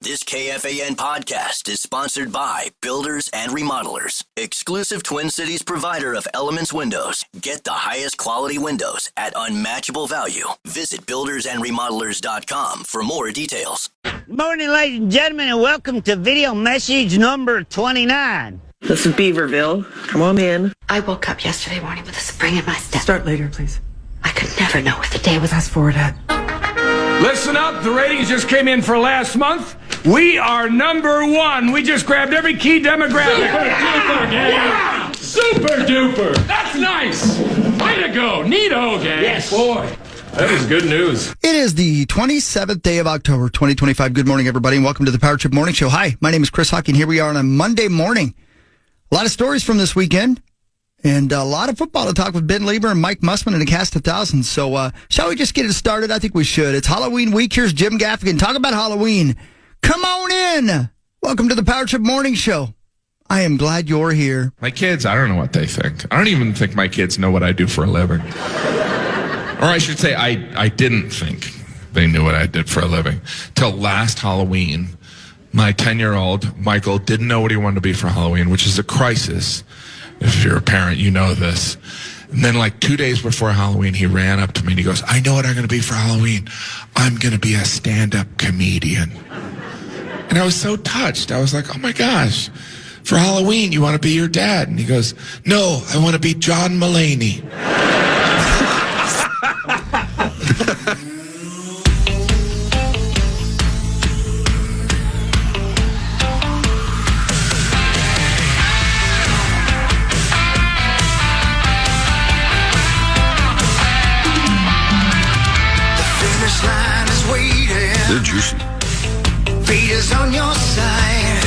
This KFAN podcast is sponsored by Builders and Remodelers, exclusive Twin Cities provider of Elements Windows. Get the highest quality windows at unmatchable value. Visit buildersandremodelers.com for more details. Morning, ladies and gentlemen, and welcome to video message number 29. This is Beaverville. Come on in. I woke up yesterday morning with a spring in my step. Start later, please. I could never know what the day was. Fast forward ahead. Listen up, the ratings just came in for last month. We are number one. We just grabbed every key demographic. Yeah. Super duper. That's nice. Way to go. Neato, gang. Yes. Boy, that is good news. It is the 27th day of October, 2025. Good morning, everybody, and welcome to the Power Trip Morning Show. Hi, my name is Chris Hawking. Here we are on a Monday morning. A lot of stories from this weekend. And a lot of football to talk with Ben Lieber and Mike Mussman and a cast of thousands. So shall we just get it started? I think we should. It's Halloween week. Here's Jim Gaffigan. Talk about Halloween. Come on in. Welcome to the Power Trip Morning Show. I am glad you're here. My kids, I don't know what they think. I don't even think my kids know what I do for a living. Or I should say, I didn't think they knew what I did for a living. Till last Halloween, my 10-year-old, Michael, didn't know what he wanted to be for Halloween, which is a crisis. If you're a parent, you know this. And then like 2 days before Halloween, he ran up to me and he goes, I know what I'm going to be for Halloween. I'm going to be a stand-up comedian. And I was so touched. I was like, oh my gosh, for Halloween, you want to be your dad? And he goes, no, I want to be John Mulaney. They're juicy. Fate is on your side.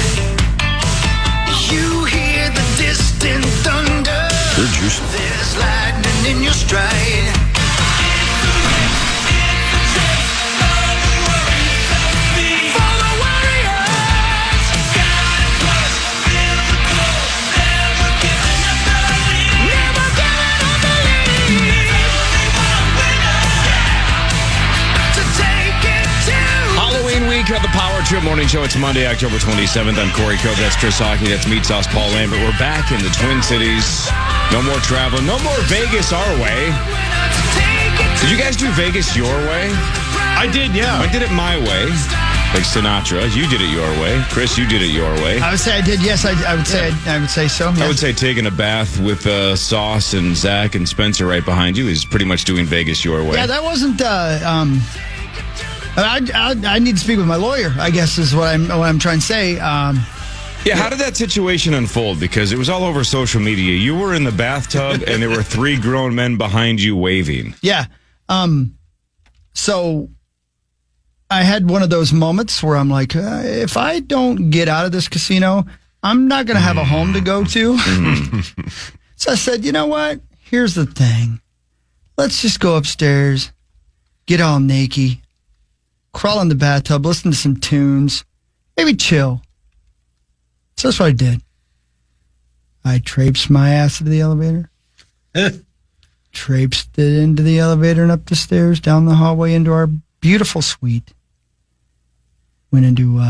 You hear the distant thunder. They're juicy. There's lightning in your stride. For the warriors, never giving up the lead. To take it to Halloween week of the Power Trip Morning Show. It's Monday, October 27th. I'm Corey Cove. That's Chris Hawkey. That's Meat Sauce Paul Lambert. We're back in the Twin Cities. No more traveling. No more Vegas our way. Did you guys do Vegas your way? I did, yeah. I did it my way. Like Sinatra. You did it your way. Chris, you did it your way. I would say I did. Yes, I would say. I would say so. Yes. I would say taking a bath with Sauce and Zach and Spencer right behind you is pretty much doing Vegas your way. Yeah, that wasn't. I need to speak with my lawyer, I guess, is what I'm trying to say. Yeah, how did that situation unfold? Because it was all over social media. You were in the bathtub, and there were three grown men behind you waving. Yeah. So I had one of those moments where I'm like, if I don't get out of this casino, I'm not going to have a home to go to. So I said, you know what? Here's the thing. Let's just go upstairs, get all naked, crawl in the bathtub, listen to some tunes, maybe chill. So that's what I did. I traipsed my ass into the elevator, traipsed it into the elevator and up the stairs, down the hallway into our beautiful suite. Went into,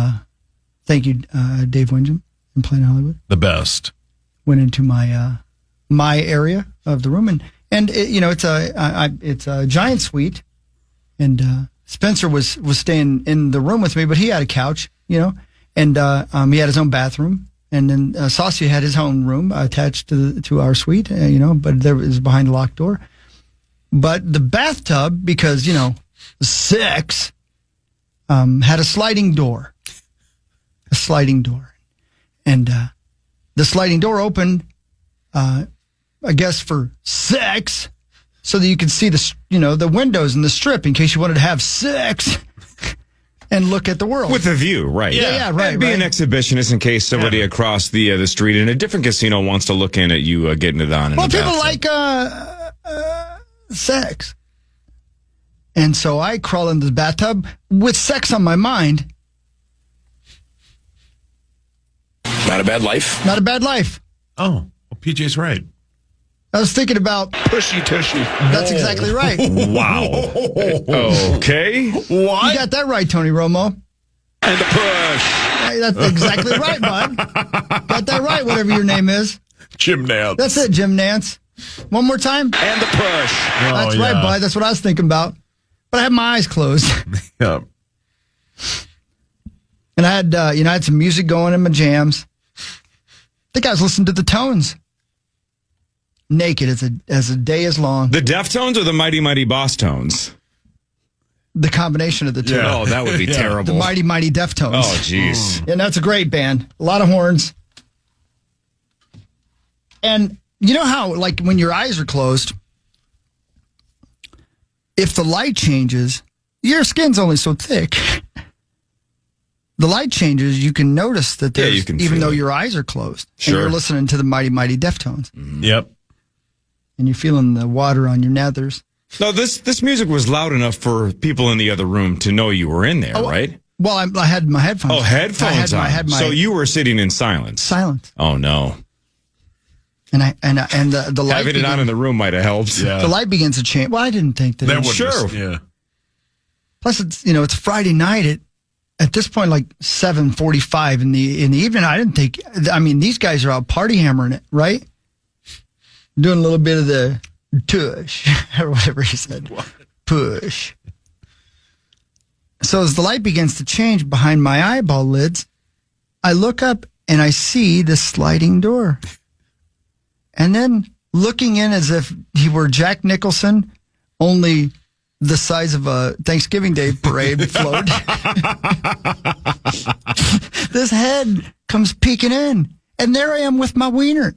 thank you, Dave Wingham in Plain Hollywood. The best. Went into my my area of the room, and it's a giant suite, and Spencer was staying in the room with me, but he had a couch, and he had his own bathroom, and then Saucy had his own room attached to our suite, but there was behind a locked door. But the bathtub, because sex, had a sliding door, and the sliding door opened, I guess for sex, so that you could see the windows and the strip in case you wanted to have sex and look at the world. With a view, right. Yeah, right. And be an exhibitionist in case somebody across the street in a different casino wants to look in at you getting it on in the people bathtub. like sex. And so I crawl into the bathtub with sex on my mind. Not a bad life. Not a bad life. Oh, well, PJ's right. I was thinking about Tushy tushy. That's exactly right. Wow. Okay. What? You got that right, Tony Romo. And the push. Hey, that's exactly right, bud. Got that right, whatever your name is. Jim Nance. That's it, Jim Nance. One more time. And the push. That's right, bud. That's what I was thinking about. But I had my eyes closed. Yeah. And I had some music going in my jams. I think I was listening to the Tones. Naked as a day is long. The Deftones or the Mighty Mighty Boss Tones? The combination of the two. Oh, that would be terrible. The Mighty Mighty Deftones. Oh, jeez. And that's a great band. A lot of horns. And you know how, like, when your eyes are closed, if the light changes, your skin's only so thick. The light changes, you can notice that there's, you can even feel though it. your eyes are closed. Sure. And you're listening to the Mighty Mighty Deftones. Yep. And you're feeling the water on your nethers. No, this music was loud enough for people in the other room to know you were in there, right? Well, I had my headphones. Oh, headphones I had my So you were sitting in silence. silence. Oh, no. And the light Having it on in the room might have helped. Yeah. the light begins to change. Well, I didn't think that. That it would Sure. Yeah. Plus, it's Friday night at this point, like 7:45 in the evening. I didn't think. I mean, these guys are out party hammering it, right? Doing a little bit of the tush or whatever he said. Push. So as the light begins to change behind my eyeball lids, I look up and I see the sliding door. And then looking in as if he were Jack Nicholson, only the size of a Thanksgiving Day parade float. This head comes peeking in, and there I am with my wiener.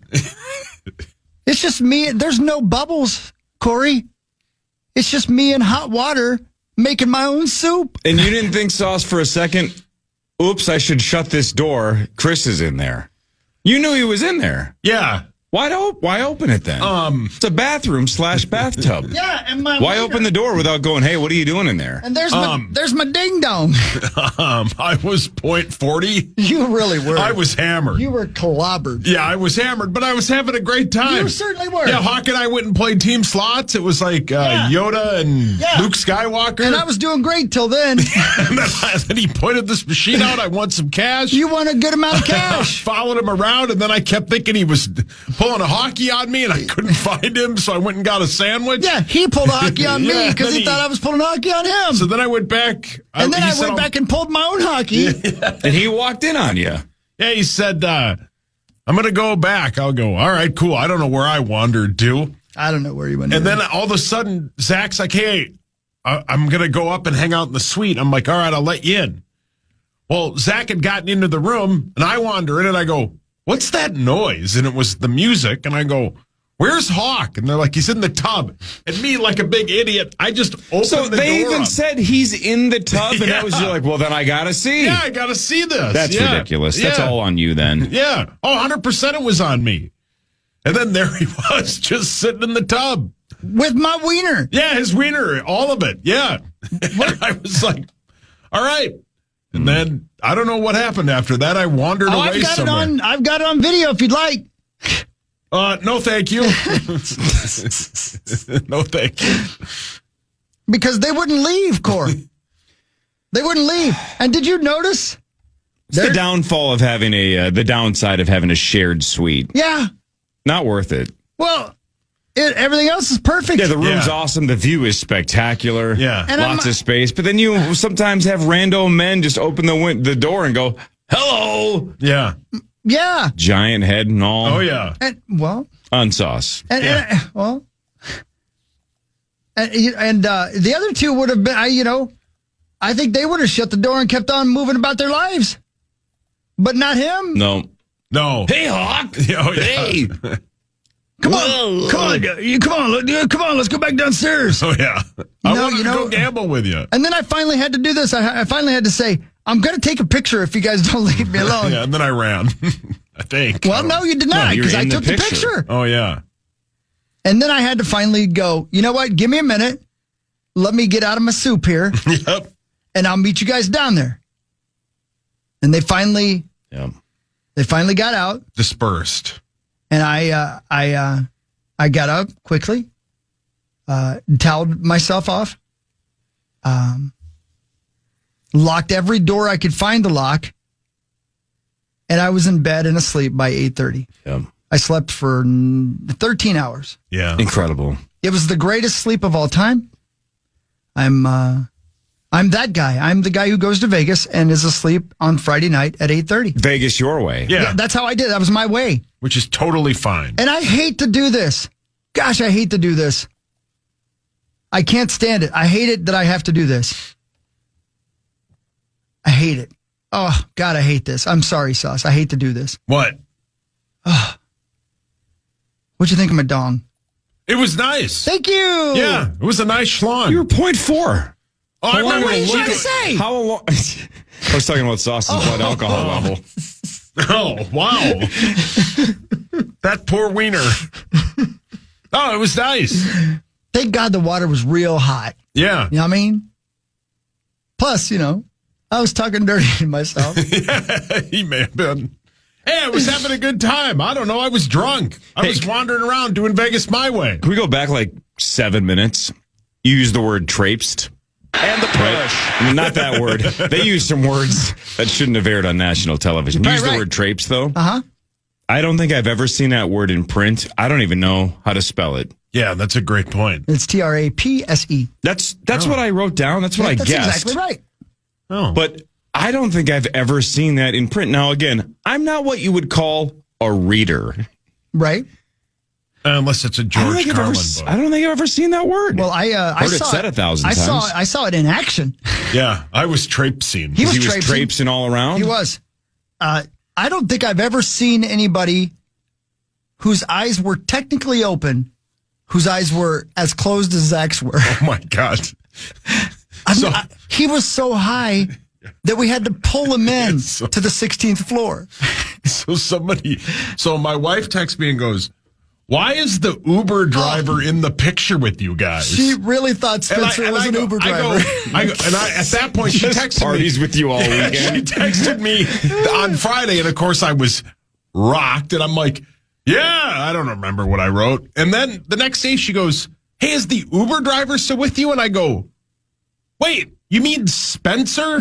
It's just me. There's no bubbles, Corey. It's just me in hot water making my own soup. And you didn't think, Sauce, for a second, oops, I should shut this door. Chris is in there. You knew he was in there. Yeah. Why open it then? It's a bathroom / bathtub. Yeah, and my Why wiener. open the door without going, hey, what are you doing in there? And there's my ding dong. I was .40. You really were. I was hammered. You were clobbered. Yeah, I was hammered, but I was having a great time. You certainly were. Yeah, Hawk and I went and played team slots. It was like Yoda and Luke Skywalker. And I was doing great till then. And then he pointed this machine out. I won some cash. You won a good amount of cash. Followed him around, and then I kept thinking he was pulling a hockey on me, and I couldn't find him, so I went and got a sandwich. Yeah, he pulled a hockey on me Yeah, because then he thought I was pulling a hockey on him. So then I went back. And then I went back and pulled my own hockey. And he walked in on you. Yeah, he said, I'm going to go back. I'll go, all right, cool. I don't know where I wandered to. I don't know where you went. And then all of a sudden, Zach's like, hey, I'm going to go up and hang out in the suite. I'm like, all right, I'll let you in. Well, Zach had gotten into the room, and I wander in, and I go, what's that noise? And it was the music. And I go, where's Hawk? And they're like, he's in the tub. And me, like a big idiot, I just opened So the they door even up. said he's in the tub, and that was you're like, well, then I got to see. Yeah, I got to see this. That's Yeah. ridiculous. That's Yeah. all on you then. Yeah. Oh, 100% it was on me. And then there he was, just sitting in the tub. with my wiener. Yeah, his wiener, all of it. Yeah. I was like, all right. And then I don't know what happened after that. I wandered away I've got somewhere. I've got it on video if you'd like. No, thank you. No, thank you. Because they wouldn't leave, Corey. They wouldn't leave. And did you notice? It's the downfall of having the downside of having a shared suite. Yeah. Not worth it. Well, everything else is perfect. Yeah, the room's awesome. The view is spectacular. Yeah. And Lots of space. But then you sometimes have rando men just open the door and go, hello. Yeah. Yeah. Giant head and all. Oh, yeah. And, well. Unsauce. And the other two would have been, I think they would have shut the door and kept on moving about their lives. But not him. No. Hey, Hawk. Oh, yeah. Hey. Come on, let's go back downstairs. Oh, yeah. I wanted to go gamble with you. And then I finally had to do this. I finally had to say, I'm going to take a picture if you guys don't leave me alone. Yeah, and then I ran, I think. Well, no, you did not, because I took the picture. Oh, yeah. And then I had to finally go, you know what? Give me a minute. Let me get out of my soup here. Yep. And I'll meet you guys down there. And they finally got out. Dispersed. And I got up quickly, toweled myself off, locked every door I could find to lock, and I was in bed and asleep by 8:30. Yeah. I slept for 13 hours. Yeah. Incredible. It was the greatest sleep of all time. I'm that guy. I'm the guy who goes to Vegas and is asleep on Friday night at 8:30. Vegas your way. Yeah. That's how I did. That was my way. Which is totally fine. And I hate to do this. Gosh, I hate to do this. I can't stand it. I hate it that I have to do this. I hate it. Oh, God, I hate this. I'm sorry, Sauce. I hate to do this. What? What'd you think of my dong? It was nice. Thank you. Yeah, it was a nice schlong. You were 0.4. Oh, I remember. What are you trying to looking- say? How long? I was talking about Sauce's blood alcohol level. Oh, wow. That poor wiener. Oh, it was nice. Thank God the water was real hot. Yeah. You know what I mean? Plus, I was talking dirty to myself. He may have been. Hey, I was having a good time. I don't know. I was drunk. I was wandering around doing Vegas my way. Can we go back like 7 minutes? You used the word traipsed. And the push. Right? I mean, not that word. They used some words that shouldn't have aired on national television. Right, Use the right. word traipse, though. Uh-huh. I don't think I've ever seen that word in print. I don't even know how to spell it. Yeah, that's a great point. It's TRAPSE. That's what I wrote down. That's what I That's guessed. exactly right. Oh. But I don't think I've ever seen that in print. Now, again, I'm not what you would call a reader. Right? Unless it's a George Carlin book. I don't think I've ever seen that word. Well, I Heard it saw said 1,000 times. I saw it in action. Yeah, I was traipsing. He was he was traipsing. traipsing all around. He was. I don't think I've ever seen anybody whose eyes were technically open, whose eyes were as closed as Zach's were. Oh, my God. He was so high that we had to pull him in to the 16th floor. So my wife texts me and goes, "Why is the Uber driver in the picture with you guys?" She really thought Spencer was an Uber driver. At that point, she texted parties me. with you all weekend. She texted me on Friday, and of course I was rocked, and I'm like, yeah, I don't remember what I wrote. And then the next day she goes, "Hey, is the Uber driver still with you?" And I go, "Wait, you mean Spencer?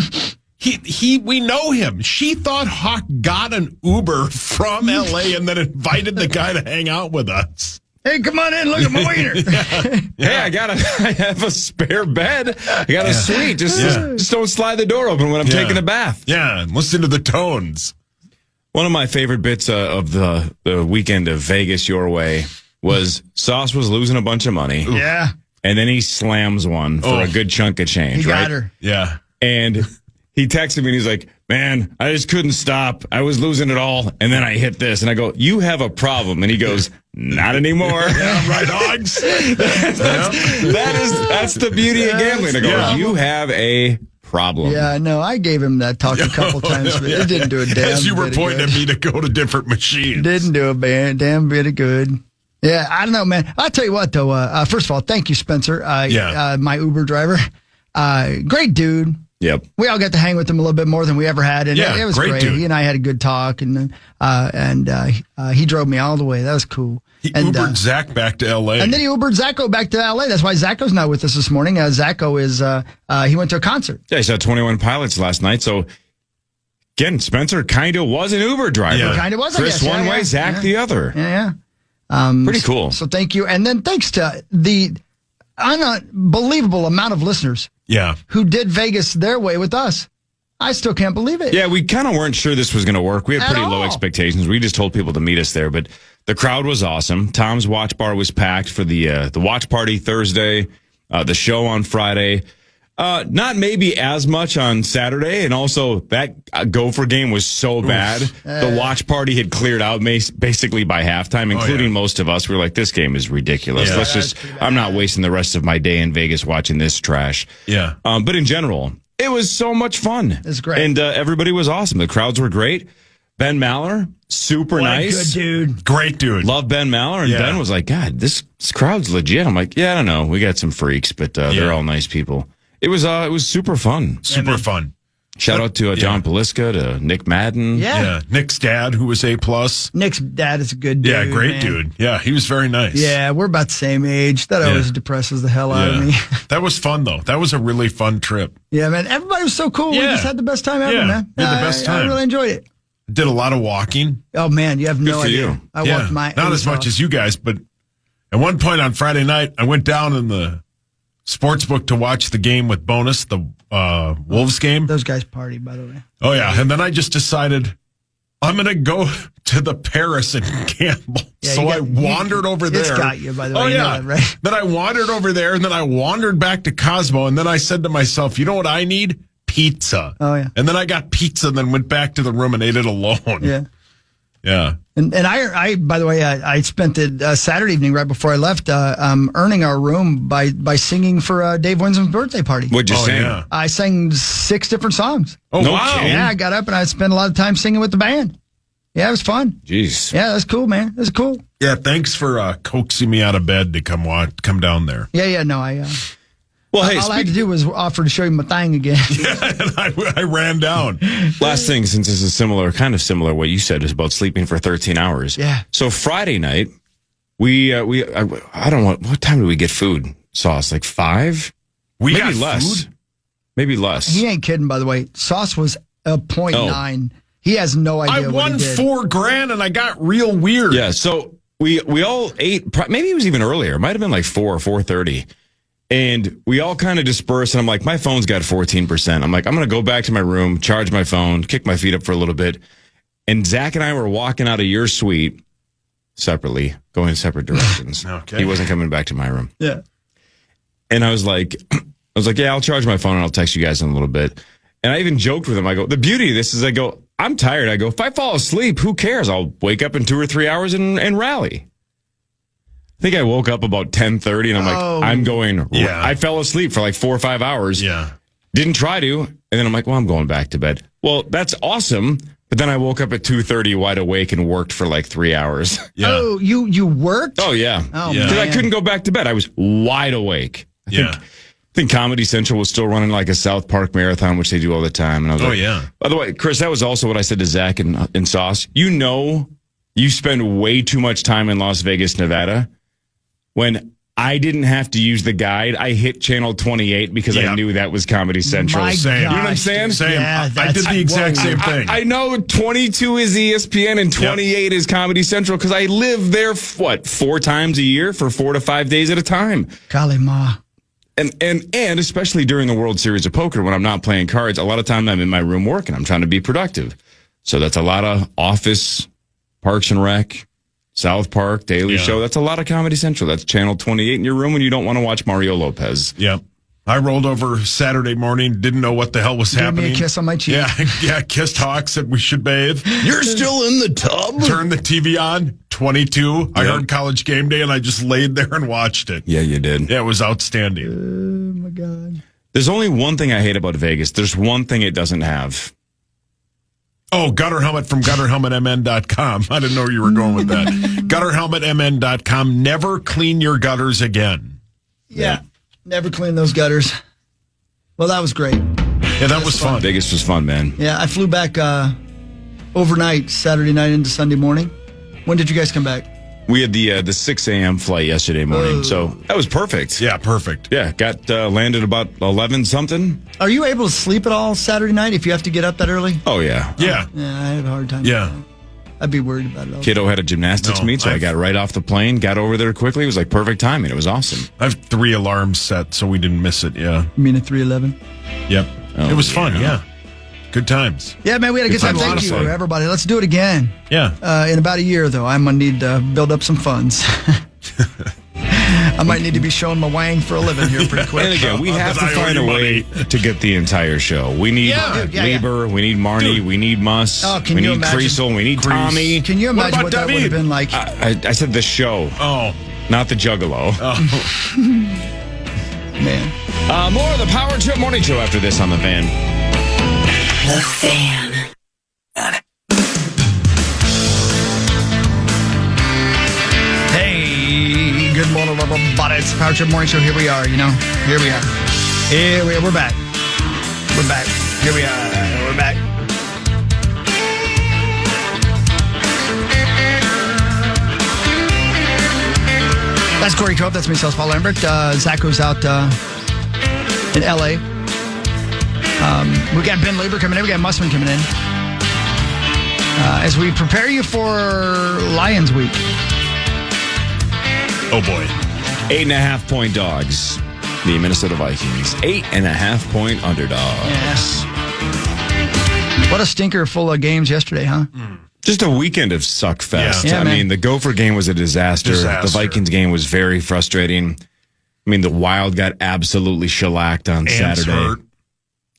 We know him." She thought Hawk got an Uber from LA and then invited the guy to hang out with us. Hey, come on in, look at my wiener. Hey, I have a spare bed. I got a suite. Just don't slide the door open when I'm taking a bath. Yeah, and listen to the tones. One of my favorite bits of the weekend of Vegas your way was Sauce was losing a bunch of money. Yeah. And then he slams one for a good chunk of change, He right? got her. Yeah. And he texted me and he's like, "Man, I just couldn't stop. I was losing it all. And then I hit this." And I go, "You have a problem." And he goes, "Not anymore." Yeah, right, dogs. That's the beauty of gambling. I go, "You have a problem." Yeah, no, I gave him that talk a couple times, but it didn't do a damn As you were bit of pointing good. at me to go to different machines. Didn't do a damn bit of good. Yeah, I don't know, man. I'll tell you what, though. First of all, thank you, Spencer. My Uber driver. Great dude. Yep. We all got to hang with him a little bit more than we ever had, and Yeah, it was great great. dude. He and I had a good talk, and he drove me all the way. That was cool. He and, Ubered Zach back to L.A. And then he Ubered Zacho back to L.A. That's why Zacho's not with us this morning. Zacho is he went to a concert. Yeah, I saw 21 Pilots last night. So, again, Spencer kind of was an Uber driver. Yeah. Kind of was, I Chris guess. one way, Zach the other. Yeah. Pretty cool. So thank you. And then thanks to the unbelievable amount of listeners Yeah. who did Vegas their way with us. I still can't believe it. Yeah, we kind of weren't sure this was going to work. We had At pretty low all. expectations. We just told people to meet us there, but the crowd was awesome. Tom's Watch Bar was packed for the watch party Thursday, the show on Friday. Not maybe as much on Saturday, and also that Gopher game was so bad. The watch party had cleared out basically by halftime, including most of us. We were like, "This game is ridiculous. Yeah. I'm not wasting the rest of my day in Vegas watching this trash." Yeah. But in general, it was so much fun. It's great. And everybody was awesome. The crowds were great. Ben Maller, super nice. Good dude. Great dude. Love Ben Maller. And Yeah. Ben was like, "God, this crowd's legit." I'm like, "Yeah, I don't know. We got some freaks, but they're all nice people." It was super fun. Super fun. Shout out to John Paliska, to Nick Madden. Yeah. Nick's dad, who was A+. Nick's dad is a good dude. Yeah, great man. dude. Yeah, he was very nice. Yeah, we're about the same age. That always depresses the hell out of me. That was fun, though. That was a really fun trip. Yeah, man. Everybody was so cool. We Yeah. just had the best time ever, Yeah, man. we had the best I time. really enjoyed it. Did a lot of walking. Oh, man, you have no for idea. you. I walked my Not as ass much off. as you guys, but at one point on Friday night, I went down in the sports book to watch the game with Bonus, the Wolves game. Those guys party, by the way. Oh, yeah. And then I just decided I'm going to go to the Paris and gamble. Yeah, so you I got- wandered over there. It's got you, by the way. Oh, You know yeah. that, right? Then I wandered over there, and then I wandered back to Cosmo, and then I said to myself, you know what I need? Pizza. Oh, yeah. And then I got pizza and then went back to the room and ate it alone. Yeah. Yeah. And I by the way, I spent the Saturday evening right before I left earning our room by singing for Dave Winsom's birthday party. What'd you sing? Yeah. I sang 6 different songs. Oh, No wow. kidding. Yeah, I got up and I spent a lot of time singing with the band. Yeah, it was fun. Jeez. Yeah, that's cool, man. That's cool. Yeah, thanks for coaxing me out of bed to come down there. Yeah, no, Well, hey, all I had to do was offer to show you my thing again. And I ran down. last thing, since this is kind of similar, what you said is about sleeping for 13 hours. Yeah. So Friday night, I don't know, what time did we get food? Sauce, like 5? We Maybe got less. food. Maybe less. He ain't kidding, by the way. Sauce was a 0.9. He has no idea I what won he did. $4,000 and I got real weird. Yeah, so we all ate, maybe it was even earlier. It might have been like 4 or 4:30. And we all kind of dispersed, and I'm like, my phone's got 14%. I'm like, I'm going to go back to my room, charge my phone, kick my feet up for a little bit. And Zach and I were walking out of your suite separately, going in separate directions. Okay. He wasn't coming back to my room. Yeah. And I was like, yeah, I'll charge my phone and I'll text you guys in a little bit. And I even joked with him. I go, the beauty of this is I'm tired. I go, if I fall asleep, who cares? I'll wake up in 2 or 3 hours and rally. I think I woke up about 10:30 and I'm like, I'm going. Yeah. I fell asleep for like 4 or 5 hours. Yeah. Didn't try to. And then I'm like, well, I'm going back to bed. Well, that's awesome. But then I woke up at 2:30 wide awake and worked for like 3 hours. Yeah. Oh, you worked? Oh, yeah. Oh, Yeah. Because I man. couldn't go back to bed. I was wide awake. I think Comedy Central was still running like a South Park marathon, which they do all the time. And I was like, yeah. By the way, Chris, that was also what I said to Zach and Sauce. You know, you spend way too much time in Las Vegas, Nevada. When I didn't have to use the guide, I hit channel 28 because I knew that was Comedy Central. My Same. You know what I'm gosh, saying? dude. Same. Yeah, I did the exact same thing. I know 22 is ESPN and 28 is Comedy Central because I live there, 4 times a year for 4 to 5 days at a time. Golly ma. And especially during the World Series of Poker when I'm not playing cards, a lot of time I'm in my room working. I'm trying to be productive. So that's a lot of Office, Parks and Rec, South Park, Daily Show. That's a lot of Comedy Central. That's channel 28 in your room when you don't want to watch Mario Lopez. Yep. I rolled over Saturday morning, didn't know what the hell was Gave happening. me a kiss on my cheek. Yeah, kissed Hawk, said we should bathe. You're still in the tub? Turned the TV on, 22. I heard College Game Day, and I just laid there and watched it. Yeah, you did. Yeah, it was outstanding. Oh my God. There's only one thing I hate about Vegas. There's one thing it doesn't have. Oh, gutter helmet from gutterhelmetmn.com. I didn't know you were going with that. Gutterhelmetmn.com. Never clean your gutters again. Yeah. Never clean those gutters. Well, that was great. Yeah, that was fun. Vegas was fun, man. Yeah, I flew back overnight, Saturday night into Sunday morning. When did you guys come back? We had the 6 a.m. flight yesterday morning, so that was perfect. Yeah, perfect. Yeah, got landed about 11 something. Are you able to sleep at all Saturday night if you have to get up that early? Oh yeah, Yeah. Yeah, I have a hard time. Yeah. I'd be worried about it all. kiddo had a gymnastics No, meet, so I got right off the plane, got over there quickly. It was like perfect timing. It was awesome. I have 3 alarms set, so we didn't miss it. Yeah. You mean at 3:11? Yep. Oh, it was fun. yeah. Yeah. Good times. Yeah, man, we had a good time. times. A lot Thank of you, fun. everybody. Let's do it again. Yeah. In about a year, though, I'm going to need to build up some funds. I might need to be showing my wang for a living here pretty quick. And again, we have to I owe find you a way to get the entire show. We need Yeah. Dude, yeah, Lieber, we need Marnie, Dude. we need Muss, Oh, can we you need imagine? Creasel, we need Crease. Tommy. Can you imagine about what that would have David? been like? I said the show, Oh. not the Juggalo. Man. More of the Power Trip Morning Show after this on the van. The Fan. Hey, good morning, everybody. It's the Power Trip Morning Show. Here we are, Here we are. We're back. We're back. Here we are. We're back. That's Corey Cope. That's me, Paul Lambert. Zach goes out in L.A. We got Ben Lieber coming in. We got Mussman coming in. As we prepare you for Lions Week. Oh, boy. 8.5-point dogs. The Minnesota Vikings. 8.5-point underdogs. Yes. What a stinker full of games yesterday, huh? Just a weekend of suck fest. Yeah, I man. mean, the Gopher game was a disaster. The Vikings game was very frustrating. I mean, the Wild got absolutely shellacked on Saturday. Hurt.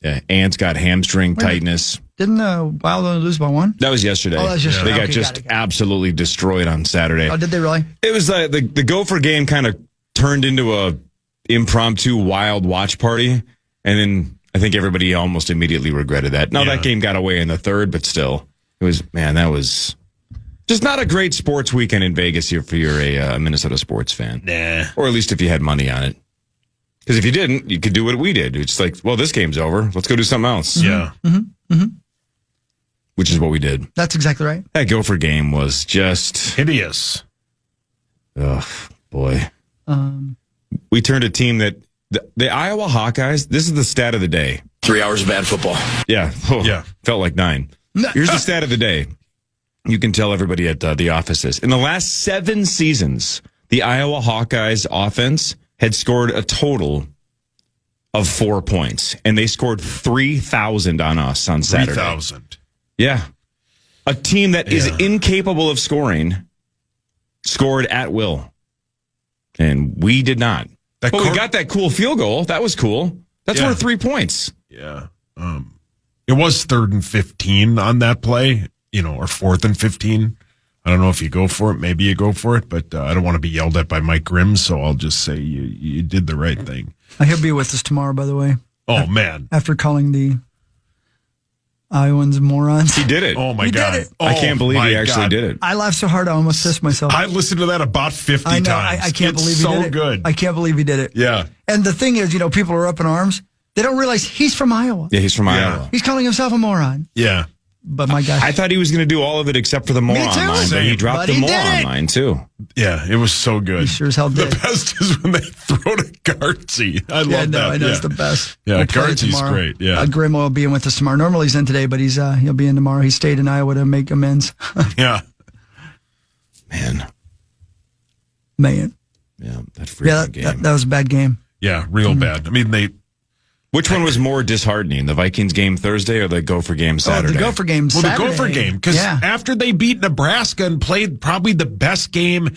Yeah, Ants got hamstring tightness. Didn't the Wild only lose by one? That was yesterday. Oh, that was yesterday. They got Okay, just got it. absolutely destroyed on Saturday. Oh, did they really? It was like the Gopher game kind of turned into a impromptu Wild watch party, and then I think everybody almost immediately regretted that. Now that game got away in the third, but still, that was just not a great sports weekend in Vegas here if you're a Minnesota sports fan. Nah. Or at least if you had money on it. Because if you didn't, you could do what we did. It's like, well, this game's over. Let's go do something else. Yeah. Which is what we did. That's exactly right. That Gopher game was just, Hideous. oh, boy. We turned a team that, the Iowa Hawkeyes, this is the stat of the day. 3 hours of bad football. Yeah. Yeah. Felt like 9. Here's the stat of the day. You can tell everybody at the office this. In the last 7 seasons, the Iowa Hawkeyes offense had scored a total of 4 points, and they scored 3,000 on us on Saturday. 3,000. Yeah. A team that is incapable of scoring scored at will. And we did not. But we got that cool field goal. That was cool. That's worth 3 points. Yeah. It was 3rd and 15 on that play, or 4th and 15. I don't know if you go for it. Maybe you go for it, but I don't want to be yelled at by Mike Grimm, so I'll just say you did the right thing. He'll be with us tomorrow, by the way. Oh, man. After calling the Iowans morons. He did it. Oh, my He God. did it. I can't believe he my actually God. did it. I laughed so hard I almost pissed myself. I listened to that about 50 I know. times. I can't It's believe he so did it. good. I can't believe he did it. Yeah. And the thing is, people are up in arms. They don't realize he's from Iowa. Yeah, he's from Iowa. He's calling himself a moron. Yeah. But my gosh. I thought he was going to do all of it except for the moron too. line, but he Same. dropped But the he did moron it. line, too. Yeah, it was so good. He sure as hell The did. best is when they throw to Gartsy. I love that. I know it's the best. Yeah, We'll play it Gartsy's tomorrow. great. Yeah. Grimm will be in with us tomorrow. Normally he's in today, but he'll be in tomorrow. He stayed in Iowa to make amends. Yeah. Man. Yeah, that freaking game. That was a bad game. Yeah, real bad. I mean, Which one was more disheartening, the Vikings game Thursday or the Gopher game Saturday? The Gopher game Well, Saturday. the Gopher game, because after they beat Nebraska and played probably the best game,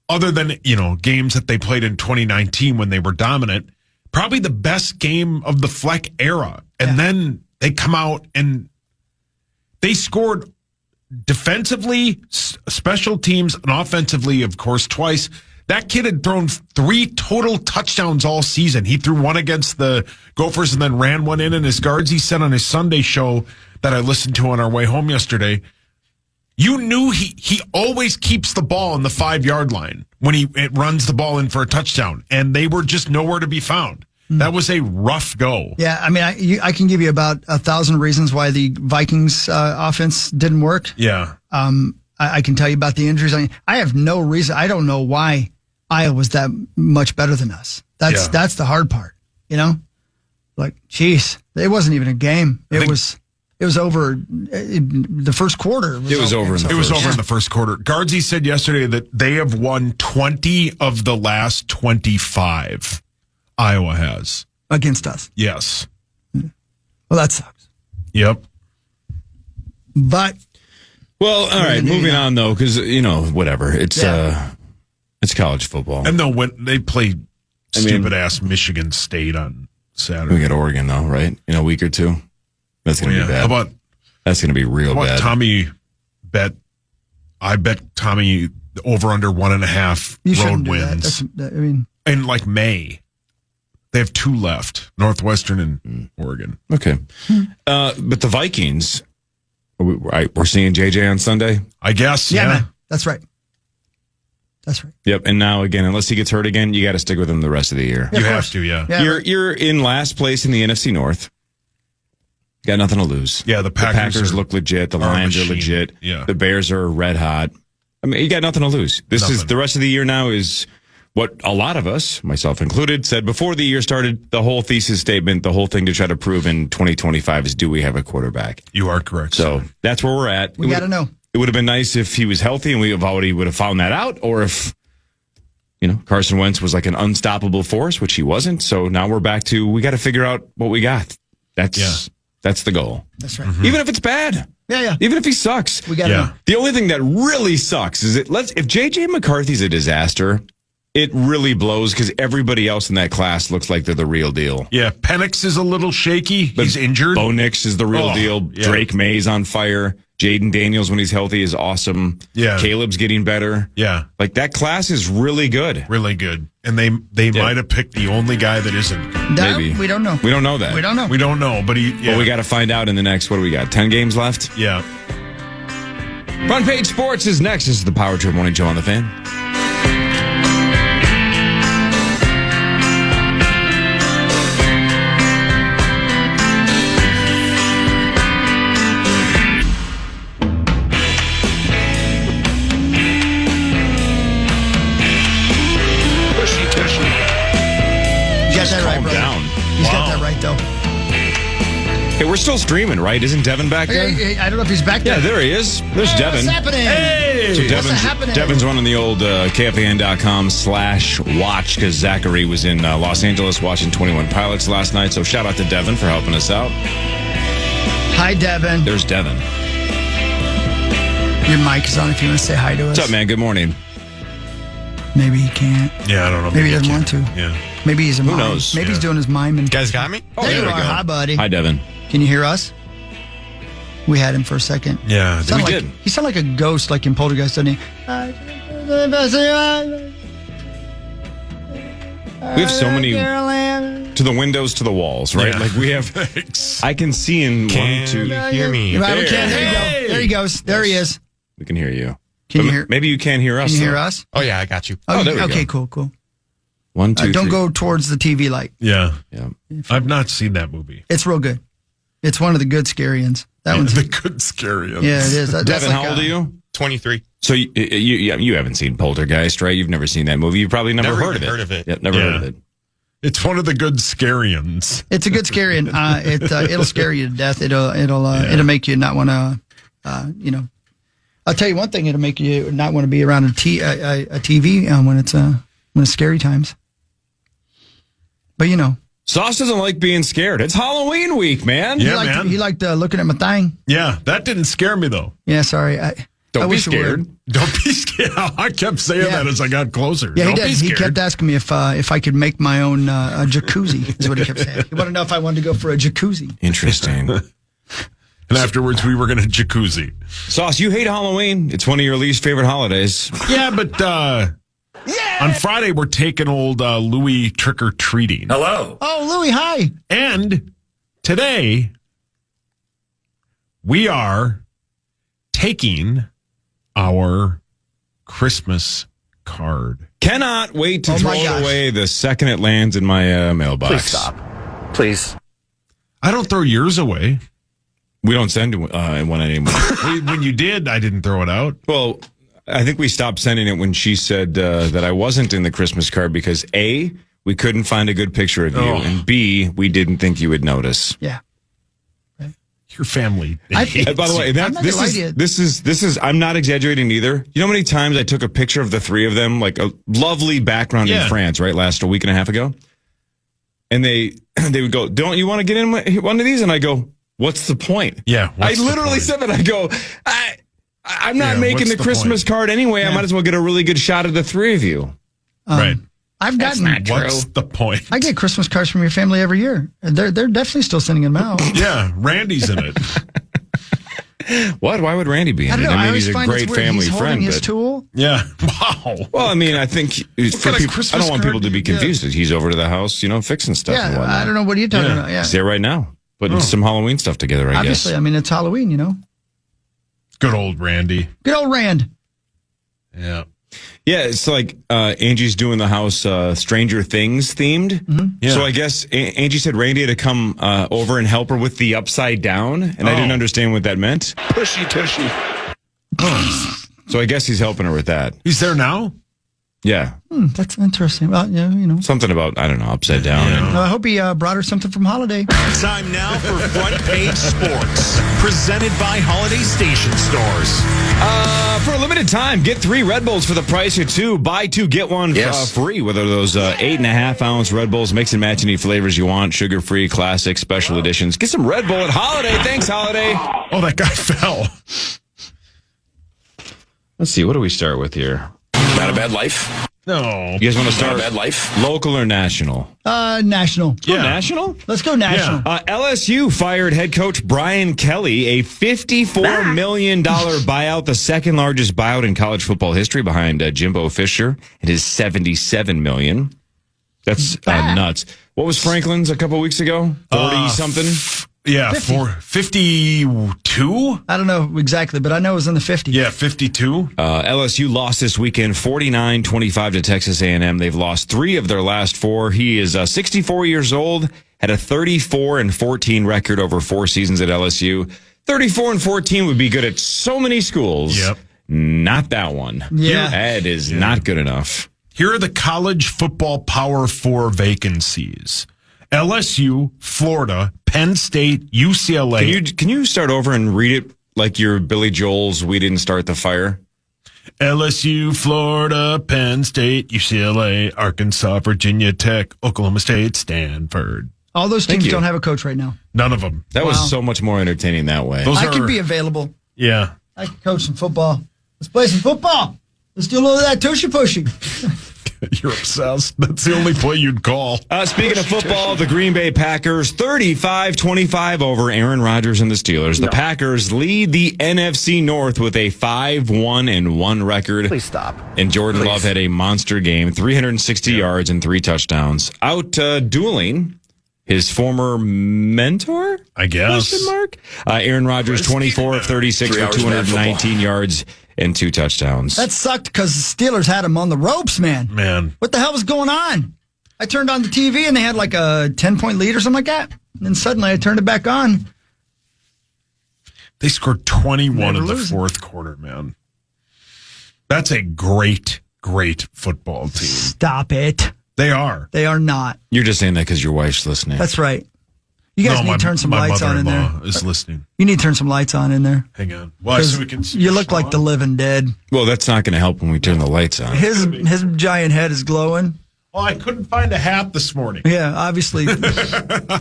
other than, games that they played in 2019 when they were dominant, probably the best game of the Fleck era. And then they come out and they scored defensively, special teams, and offensively, of course, twice. That kid had thrown 3 total touchdowns all season. He threw one against the Gophers and then ran one in his guards. He said on his Sunday show that I listened to on our way home yesterday, you knew he always keeps the ball on the 5-yard line when it runs the ball in for a touchdown, and they were just nowhere to be found. That was a rough go. Yeah, I mean, I can give you about 1,000 reasons why the Vikings offense didn't work. Yeah. I can tell you about the injuries. I have no reason. I don't know why Iowa's that much better than us. That's the hard part, Like, geez, it wasn't even a game. It was over the first quarter. It was over in the first quarter. Guardsy said yesterday that they have won 20 of the last 25. Iowa has. Against us. Yes. Well, that sucks. Yep. But. Well, all right, moving on, though, because, whatever. It's college football. And they'll win. They play stupid-ass Michigan State on Saturday. We got Oregon, though, right? In a week or two? That's going to be bad. That's going to be real bad. Tommy bet? I bet Tommy over under 1.5 road wins. In like May. They have 2 left, Northwestern and Oregon. Okay. But the Vikings, we're seeing JJ on Sunday? I guess, Yeah, man. That's right. Yep. And now, again, unless he gets hurt again, you got to stick with him the rest of the year. You have to, yeah. You're in last place in the NFC North. Got nothing to lose. Yeah, the Packers look legit. The are a Lions are machine. legit. Yeah. The Bears are red hot. I mean, you got nothing to lose. This is the rest of the year now is what a lot of us, myself included, said before the year started. The whole thesis statement, the whole thing to try to prove in 2025 is, do we have a quarterback? You are correct. So that's where we're at. We got to know. It would have been nice if he was healthy and we would have found that out, or if, Carson Wentz was like an unstoppable force, which he wasn't. So now we're back to, we got to figure out what we got. That's the goal. That's right. Even if it's bad. Yeah. Even if he sucks. We got to know. The only thing that really sucks is if J.J. McCarthy's a disaster, it really blows because everybody else in that class looks like they're the real deal. Yeah, Penix is a little shaky. He's injured. Bo Nix is the real deal. Yeah. Drake May's on fire. Jaden Daniels, when he's healthy, is awesome. Yeah. Caleb's getting better. Yeah. Like, that class is really good. Really good. And they might have picked the only guy that isn't good. Maybe. We don't know. We don't know that. We don't know. We don't know, but But we got to find out in the next, what do we got, 10 games left? Yeah. Front Page Sports is next. This is the Power Trip Morning Show on the Fan. You got that right, brother. Down. He's got that right, though. Hey, we're still streaming, right? Isn't Devin back there? Hey, I don't know if he's back there. Yeah, there he is. There's Devin. What's happening? Hey! So What's happening? Devin's running the old KFAN.com/watch because Zachary was in Los Angeles watching 21 Pilots last night. So shout out to Devin for helping us out. Hi, Devin. There's Devin. Your mic is on if you want to say hi to us. What's up, man? Good morning. Maybe he can't. Yeah, I don't know. Maybe he doesn't want to. Yeah. Maybe he's a mime. knows? Maybe he's doing his mime. And Guys got me? Oh, there you we are. go. Hi, buddy. Hi, Devin. Can you hear us? We had him for a second. Yeah. Sound we like, did. He sounded like a ghost, like in Poltergeist, doesn't he? We have so many to the windows, to the walls, right? Yeah. Like we have. I can see in Can 1, 2. you hear me? Right, we can. There you Hey! go. There he goes. There he is. We can hear you. Can But you hear? Maybe you can't hear us. Can you hear though. us? Oh, yeah, I got you. Oh, there we okay, go. cool. 1, 2, Don't 3. go towards the TV light. Yeah. Yeah. I've not seen that movie. It's real good. It's one of the good scary ones. That one's The good scary. yeah, it is. That's Devin, like how old are you? 23. So you haven't seen Poltergeist, right? You've never seen that movie. You've probably never heard of it. Heard of it. Yep, never heard of it. It's one of the good scarians. It's a good scary, and it'll scare you to death. It'll make you not want to, I'll tell you one thing. It'll make you not want to be around a TV when it's scary times. But Sauce doesn't like being scared. It's Halloween week, man. Yeah, man. he liked looking at my thing. Yeah, that didn't scare me though. Yeah, sorry. I Don't be wish it would. scared. Don't be scared. I kept saying Yeah. that as I got closer. Yeah, Don't he be did. He scared. kept asking me if I could make my own jacuzzi. Is what he kept saying. He wanted to know if I wanted to go for a jacuzzi. Interesting. And afterwards, we were going to jacuzzi. Sauce, you hate Halloween. It's one of your least favorite holidays. Yeah, but on Friday, we're taking old Louie trick-or-treating. Hello. Oh, Louie, hi. And today, we are taking our Christmas card. Cannot wait to Oh throw my it gosh. away the second it lands in my mailbox. Please stop. Please. I don't throw yours away. We don't send one anymore. When you did, I didn't throw it out. Well, I think we stopped sending it when she said that I wasn't in the Christmas card because A, we couldn't find a good picture of you, Oh. and B, we didn't think you would notice. Yeah. Your family. And by the way, I'm not gonna lie to you. this is. I'm not exaggerating either. You know how many times I took a picture of the three of them, like a lovely background Yeah. in France, right? Last a week and a half ago, and they would go, "Don't you want to get in one of these?" And I go, "What's the point?" Yeah, I what's the literally point? said that. I go, I'm not Yeah, making what's the the Christmas point? card anyway. I might as well get a really good shot of the three of you. Right. I've gotten. What's the point? I get Christmas cards from your family every year. They're definitely still sending them out. Yeah, Randy's in it. What? Why would Randy be in I don't it? know. I mean, always he's a find great it's weird. family He's holding friend. his But, tool. Yeah. Wow. well, I mean, I think for kind of people, I Christmas don't want people card to be do you get? confused. He's over to the house, fixing stuff and Yeah, whatnot. I don't know. What are you talking Yeah. about? Yeah. He's there right now, putting some Halloween stuff together, I Obviously, guess. I mean, it's Halloween, Good old Randy. Good old Rand. Yeah. Yeah, it's like Angie's doing the house Stranger Things themed. Yeah. So I guess Angie said Randy had to come over and help her with the upside down, and I didn't understand what that meant. Pushy tushy. So I guess he's helping her with that. He's there now? Yeah. That's interesting. Well, yeah, you know. Something about, I don't know, upside down. Yeah. I hope he brought her something from Holiday. Time now for Front Page Sports, presented by Holiday Station Stores. For a limited time, get 3 Red Bulls for the price of 2. Buy 2, get 1 free. Whether those 8.5-ounce Red Bulls, mix and match any flavors you want, sugar-free, classic, special editions. Get some Red Bull at Holiday. Thanks, Holiday. Oh, that guy fell. Let's see, what do we start with here? Not a bad life. No. You guys want to start Not a bad life. local or national? National. Yeah. National? Let's go national. LSU fired head coach Brian Kelly, a $54 million buyout, the second largest buyout in college football history behind Jimbo Fisher and his $77 million. That's nuts. What was Franklin's a couple weeks ago? 40-something? Yeah, 52? I don't know exactly, but I know it was in the 50s. Yeah, 52. LSU lost this weekend 49-25 to Texas A&M. They've lost 3 of their last 4. He is 64 years old, had a 34-14 record over 4 seasons at LSU. 34-14 would be good at so many schools. Yep. Not that one. Yeah. That is not good enough. Here are the college football Power 4 vacancies. LSU, Florida, Penn State, UCLA. Can you start over and read it like you're Billy Joel's We Didn't Start the Fire? LSU, Florida, Penn State, UCLA, Arkansas, Virginia Tech, Oklahoma State, Stanford. All those teams don't have a coach right now. None of them. That was so much more entertaining that way. Those I are- could be available. Yeah. I could coach some football. Let's play some football. Let's do a little of that tushy pushing. You're obsessed. That's the only play you'd call. Speaking of football, the Green Bay Packers 35-25 over Aaron Rodgers and the Steelers. The Packers lead the NFC North with a 5-1-1 record. Please stop. And Jordan Love had a monster game, 360 yards and 3 touchdowns. Out dueling his former mentor? I guess. Question mark? Aaron Rodgers, 24 of 36 for 219 yards and 2 touchdowns. That sucked because the Steelers had him on the ropes, man. Man. What the hell was going on? I turned on the TV and they had like a 10-point lead or something like that. And then suddenly I turned it back on. They scored 21 Never in the losing. fourth quarter, man. That's a great, great football team. Stop it. They are. They are not. You're just saying that because your wife's listening. That's right. You guys need to turn some my lights on in there. mother-in-law is listening. You need to turn some lights on in there. Hang on. Why? So we can see You look like the living dead. Well, that's not going to help when we turn the lights on. His giant head is glowing. Oh, I couldn't find a hat this morning. Yeah, obviously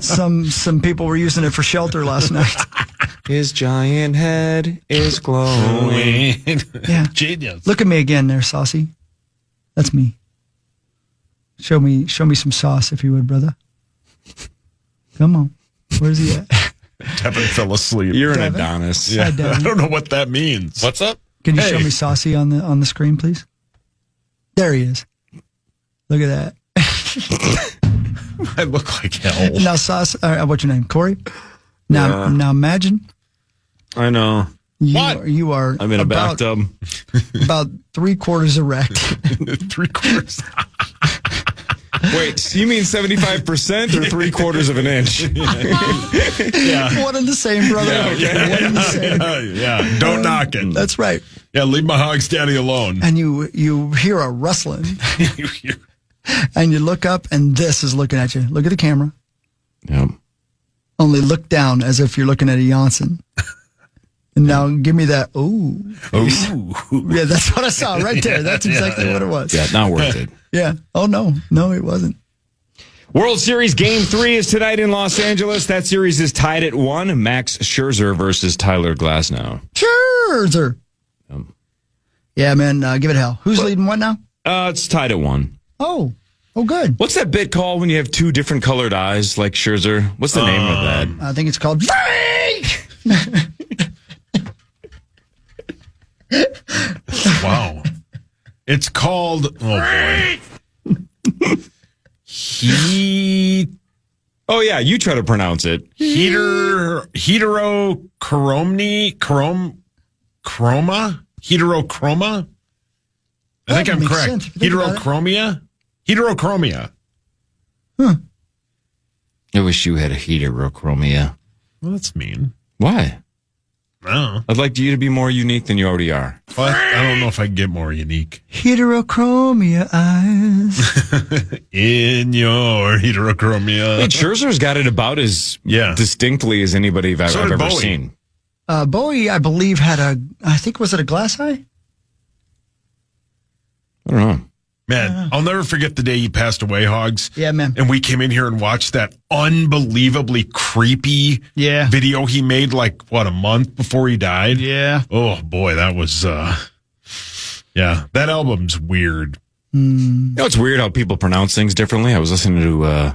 some people were using it for shelter last night. His giant head is glowing. Yeah. Genius. Look at me again there, Saucy. That's me. Show me some sauce if you would, brother. Come on. Where's he at? Devin fell asleep. You're an Devin? Adonis. Yeah, Hi, Devin. I don't know what that means. What's up? Can you Hey. show me Saucy on the screen, please? There he is. Look at that. I look like hell. Now, Sauce, what's your name? Corey? Now, now imagine I know. you are I'm in a about, bathtub. about 3/4 erect. 3/4. Wait, so you mean 75% or 3/4 of an inch? Yeah. One and the same, brother. Yeah. One and the same. Yeah. Don't knock it. That's right. Yeah, leave my hogs daddy alone. And you hear a rustling, and you look up, and this is looking at you. Look at the camera. Yep. Only look down as if you're looking at a Janssen. And now give me that. Ooh. Yeah, that's what I saw right there. That's exactly what it was. Yeah, not worth it. Yeah. Oh, no, it wasn't. World Series Game 3 is tonight in Los Angeles. That series is tied at 1. Max Scherzer versus Tyler Glasnow. Scherzer. Yeah, man, give it hell. Who's leading what now? It's tied at 1. Oh, good. What's that bit called when you have 2 different colored eyes like Scherzer? What's the name of that? I think it's called Freak. Wow. It's called, oh boy. Oh, yeah, you try to pronounce it. Heterochroma? Heterochroma? I think That I'm makes correct. sense if you think about it. Heterochromia? Heterochromia. I wish you had a heterochromia. Well, that's mean. Why? Oh. I'd like you to be more unique than you already are. But I don't know if I can get more unique. Heterochromia eyes. In your heterochromia. Hey, Scherzer's got it about as distinctly as anybody I've So did ever Bowie. seen. Bowie, I believe, had was it a glass eye? I don't know. Man, I'll never forget the day he passed away, Hogs. Yeah, man. And we came in here and watched that unbelievably creepy video he made a month before he died? Yeah. Oh, boy, that was, that album's weird. You know, it's weird how people pronounce things differently. I was listening to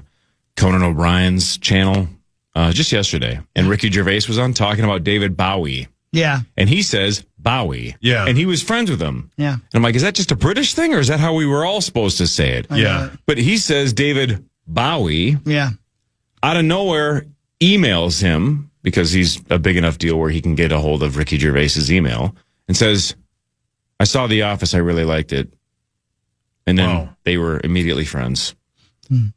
Conan O'Brien's channel just yesterday, and Ricky Gervais was on talking about David Bowie. Yeah. And he says Bowie. Yeah. And he was friends with him. Yeah. And I'm like, is that just a British thing, or is that how we were all supposed to say it? Yeah. But he says David Bowie, Yeah. out of nowhere, emails him, because he's a big enough deal where he can get a hold of Ricky Gervais's email, and says, I saw The Office, I really liked it. And then they were immediately friends.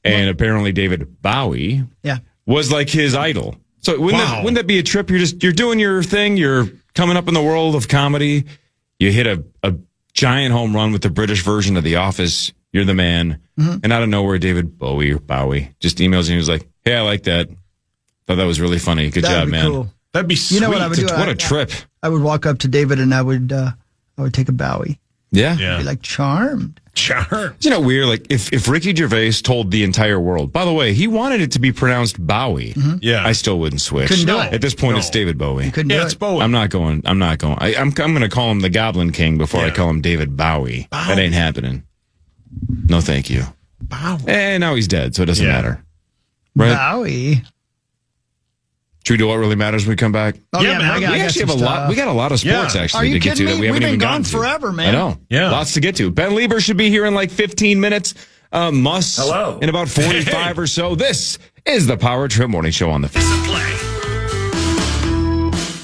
And apparently David Bowie was like his idol. So wouldn't that be a trip? You're doing your thing. You're coming up in the world of comedy. You hit a giant home run with the British version of The Office. You're the man. And out of nowhere, David Bowie just emails you and he's like, hey, I like that. Thought that was really funny. Good That'd job, be man. cool. That'd be sweet. You know what I would do? What a trip. I would walk up to David and I would take a Bowie. Yeah. Be like, charmed. Charmed. Isn't it weird? Like, if Ricky Gervais told the entire world, by the way, he wanted it to be pronounced Bowie. Yeah. I still wouldn't switch. Couldn't do it. At this point, it's David Bowie. Couldn't do It's it. Bowie. I'm not going. I'm going to call him the Goblin King before I call him David Bowie. That ain't happening. No, thank you. Bowie. And now he's dead, so it doesn't matter. Right? Bowie. Should we do what really matters when we come back? Oh, Yeah, man. I got We actually have a some lot. stuff. We got a lot of sports Yeah. Are actually you to get to kidding that me? we haven't We've even been gotten gone to. forever, man. I know. Yeah. Lots to get to. Ben Lieber should be here in like 15 minutes. Muss Hello. in about 45 or so. This is the Power Trip Morning Show on the.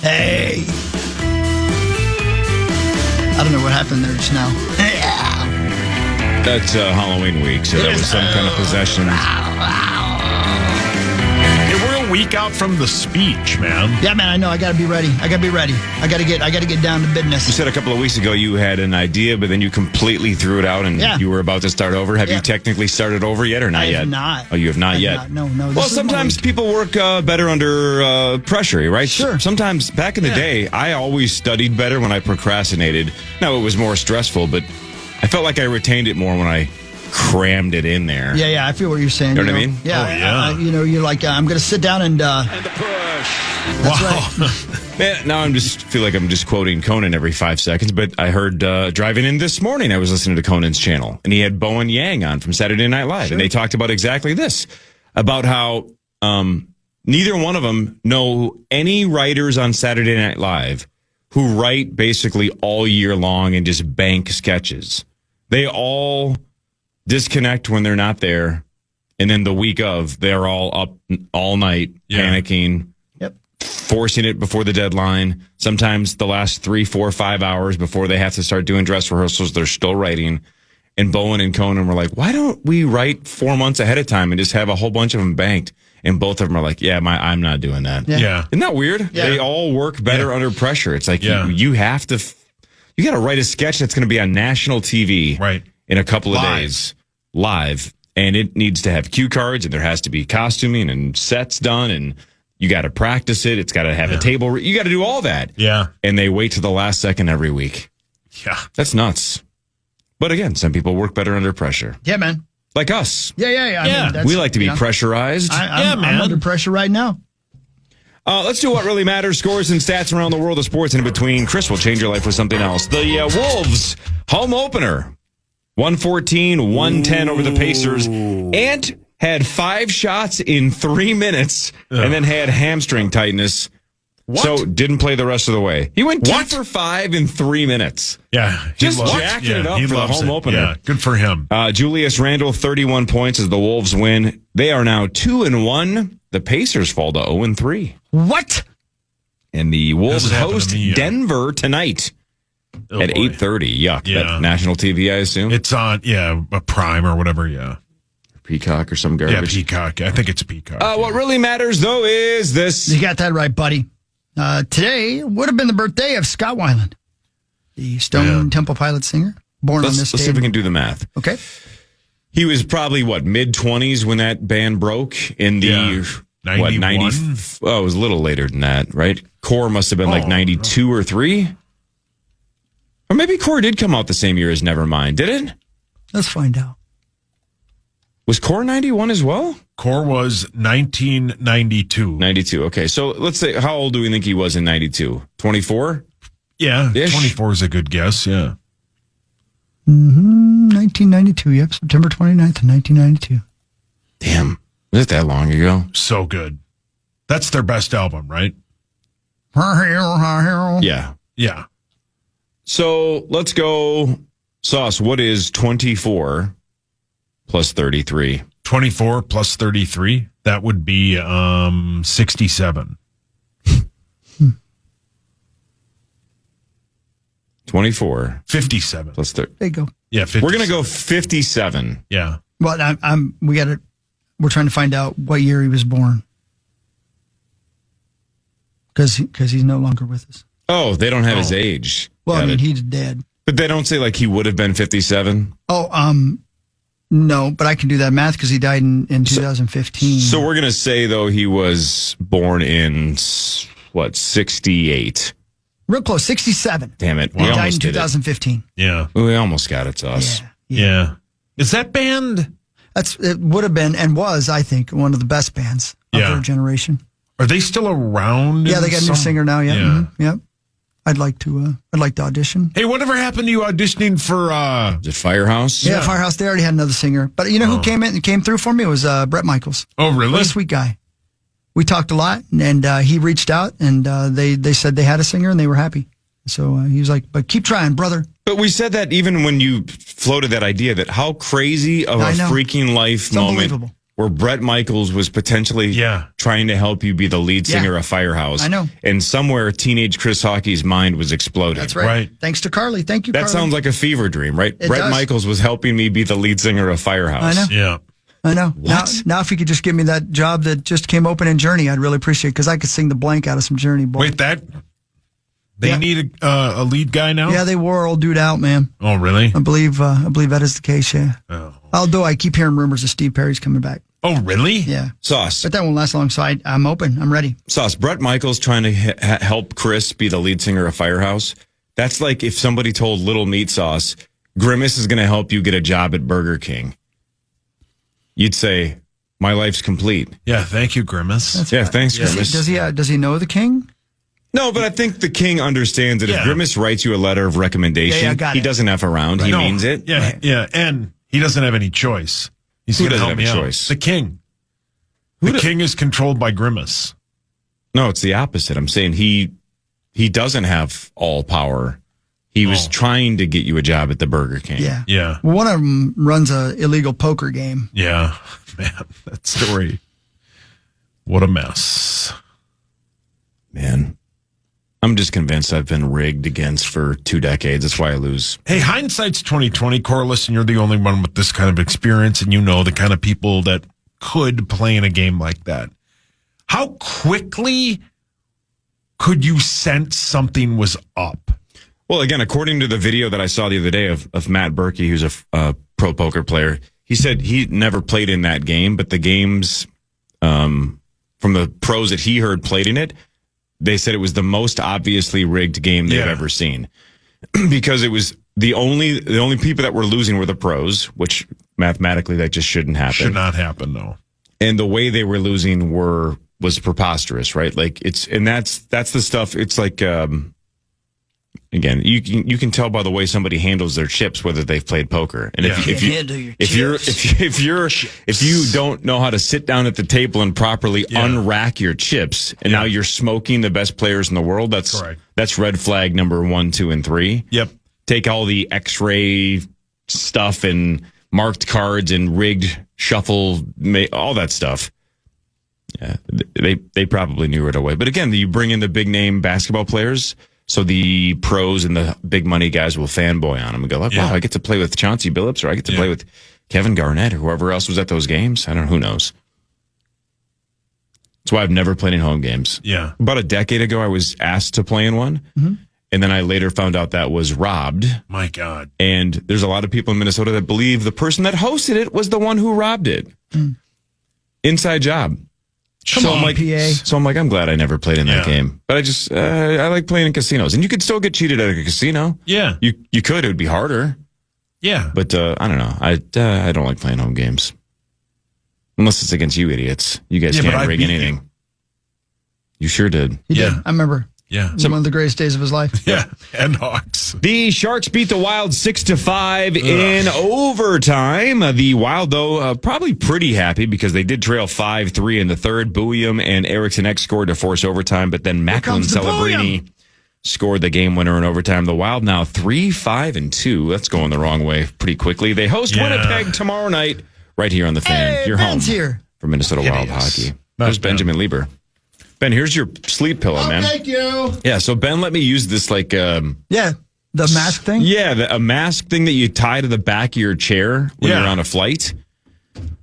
Hey. I don't know what happened there just now. That's Halloween week, so that was some kind of possession. Hey, we're a week out from the speech, man. Yeah, man, I know. I got to be ready. I got to get down to You business. said a couple of weeks ago you had an idea, but then you completely threw it out and you were about to start over. Have you technically started over yet or not I have yet? not. Oh, you have not I have yet? not. No. This Well, is my sometimes week. people work better under pressure, right? Sure. Sometimes back in the day, I always studied better when I procrastinated. Now, it was more stressful, but I felt like I retained it more when I crammed it in there. Yeah, I feel what you're saying. You know what I mean? Yeah. Oh, yeah. You're like, I'm going to sit down and. And the push. That's right. Man, now feel like I'm just quoting Conan every 5 seconds, but I heard driving in this morning, I was listening to Conan's channel, and he had Bo and Yang on from Saturday Night Live, and they talked about exactly this, about how neither one of them know any writers on Saturday Night Live who write basically all year long and just bank sketches. They all disconnect when they're not there, and then the week of, they're all up all night, panicking, forcing it before the deadline. Sometimes the last 3, 4, 5 hours before they have to start doing dress rehearsals, they're still writing. And Bowen and Conan were like, why don't we write 4 months ahead of time and just have a whole bunch of them banked? And both of them are like, I'm not doing that. Yeah. Isn't that weird? Yeah. They all work better under pressure. It's like you have to, you got to write a sketch that's going to be on national TV in a couple of days live. And it needs to have cue cards, and there has to be costuming and sets done, and you got to practice it. It's got to have a table. You got to do all that. Yeah. And they wait to the last second every week. Yeah. That's nuts. But again, some people work better under pressure. Yeah, man. Like us. Yeah. I mean, that's, We like to be pressurized. I'm under pressure right now. Let's do what really matters. Scores and stats around the world of sports and in between. Chris will change your life with something else. The Wolves home opener. 114-110 over the Pacers. Ant had 5 shots in 3 minutes and then had hamstring tightness. What? So didn't play the rest of the way. He went 2 for 5 in 3 minutes. Yeah. Just jacking it up he for the loves home it. opener. Yeah. Good for him. Julius Randle, 31 points as the Wolves win. They are now 2-1. The Pacers fall to 0-3. What? And the Wolves Hasn't happened to host me yet. Denver tonight. At 8:30. Yuck. Yeah. That national TV, I assume? It's on, a Prime or whatever, yeah. Peacock or some garbage. Yeah, Peacock. I think it's Peacock. What really matters, though, is this. You got that right, buddy. Today would have been the birthday of Scott Weiland, the Stone Temple Pilots singer, born on this day. Let's see if we can do the math. Okay. He was probably, mid-20s when that band broke in the, 91? Oh, it was a little later than that, right? Core must have been 92 or 3. Or maybe Core did come out the same year as Nevermind, did it? Let's find out. Was Core 91 as well? Core was 1992. 92, okay. So let's say, how old do we think he was in 92? 24? Yeah, Ish? 24 is a good guess, yeah. 1992, yep. September 29th, 1992. Damn. Was it that long ago? So good. That's their best album, right? Yeah. Yeah. So let's go. Sauce, what is 24 plus 33? 24 plus 33, that would be 67. 24 57 plus 30. There you go. Yeah, 57. We're going to go 57. Yeah. Well, we're trying to find out what year he was born. Because he's no longer with us. Oh, they don't have his age. Well, Got it. he's dead. But they don't say like he would have been 57. Oh, no, but I can do that math because he died in 2015. So we're going to say, though, he was born in, 68? Real close, 67. Damn it. He died in 2015. Yeah. We almost got it, Sauce. Yeah. Is that band? It would have been and was, I think, one of the best bands of their generation. Are they still around? Yeah, they got a new singer now. Yeah. Yeah. Mm-hmm. Yep. I'd like to audition. Hey, whatever happened to you auditioning for? Is it Firehouse? Yeah, Firehouse. They already had another singer, but you know who came through for me? It was Brett Michaels. Oh, really? What a sweet guy. We talked a lot, and he reached out, and they said they had a singer, and they were happy. So he was like, "But keep trying, brother." But we said that even when you floated that idea, that how crazy of a freaking life It's moment unbelievable. where Brett Michaels was potentially trying to help you be the lead singer of Firehouse. I know. And somewhere teenage Chris Hockey's mind was exploding. That's right. Thanks to Carly. Thank you, That Carly. sounds like a fever dream, right? It Brett does. Michaels was helping me be the lead singer of Firehouse. I know. Yeah. I know. What? Now, if you could just give me that job that just came open in Journey, I'd really appreciate it because I could sing the blank out of some Journey. Boy. Wait, they need a lead guy now? Yeah, they wore old dude out, man. Oh, really? I believe that is the case. Yeah. Oh. Although I keep hearing rumors of Steve Perry's coming back. Oh, really? Yeah. Sauce. But that won't last long, so I'm open. I'm ready. Sauce. Brett Michaels trying to help Chris be the lead singer of Firehouse. That's like if somebody told Little Meat Sauce, Grimace is going to help you get a job at Burger King. You'd say, my life's complete. Yeah, thank you, Grimace. Thanks, Grimace. Does he know the King? No, but I think the King understands that if Grimace writes you a letter of recommendation, got he it. doesn't F around. He means it. Yeah, yeah, and he doesn't have any choice. He's Who going to doesn't help have me a out. choice? The King. The King is controlled by Grimace. No, it's the opposite. I'm saying he doesn't have all power. He was trying to get you a job at the Burger King. Yeah. Yeah. Well, one of them runs a illegal poker game. Yeah. Man, that story. What a mess. Man. I'm just convinced I've been rigged against for 2 decades. That's why I lose. Hey, hindsight's 2020, Corliss, and you're the only one with this kind of experience, and you know the kind of people that could play in a game like that. How quickly could you sense something was up? Well, again, according to the video that I saw the other day of Matt Berkey, who's a pro poker player, he said he never played in that game, but the games from the pros that he heard played in it, they said it was the most obviously rigged game they've ever seen. Because it was the only people that were losing were the pros, which mathematically that just shouldn't happen. Should not happen, no. And the way they were losing was preposterous, right? Like that's the stuff. It's like again, you can tell by the way somebody handles their chips whether they've played poker. And if you don't know how to sit down at the table and properly unrack your chips, and now you're smoking the best players in the world, that's red flag number 1, 2, and 3. Yep. Take all the X-ray stuff and marked cards and rigged shuffle, all that stuff. Yeah, they probably knew right away. But again, you bring in the big name basketball players. So the pros and the big money guys will fanboy on them and go, like, wow, I get to play with Chauncey Billups, or I get to play with Kevin Garnett, or whoever else was at those games. I don't know. Who knows? That's why I've never played in home games. Yeah. About a decade ago, I was asked to play in one. Mm-hmm. And then I later found out that was robbed. My God. And there's a lot of people in Minnesota that believe the person that hosted it was the one who robbed it. Inside job. Come on, PA. So I'm like, I'm glad I never played in that game. But I just, I like playing in casinos. And you could still get cheated at a casino. Yeah. You could. It would be harder. Yeah. But I don't know. I don't like playing home games. Unless it's against you idiots. You guys can't rig anything. You sure did. He did. I remember. Yeah. It was one of the greatest days of his life. Yeah. And Hawks. The Sharks beat the Wild 6-5 in overtime. The Wild, though, probably pretty happy because they did trail 5-3 in the third. Buium and Eriksson Ek scored to force overtime, but then Macklin Celebrini scored the game winner in overtime. The Wild now 3-5-2. That's going the wrong way pretty quickly. They host Winnipeg tomorrow night right here on the Fan. Hey, You're Ben's home here for Minnesota Wild hockey. There's Benjamin Lieber. Ben, here's your sleep pillow, man. Thank you. Yeah, so Ben let me use this like the mask thing. Yeah, a mask thing that you tie to the back of your chair when you're on a flight.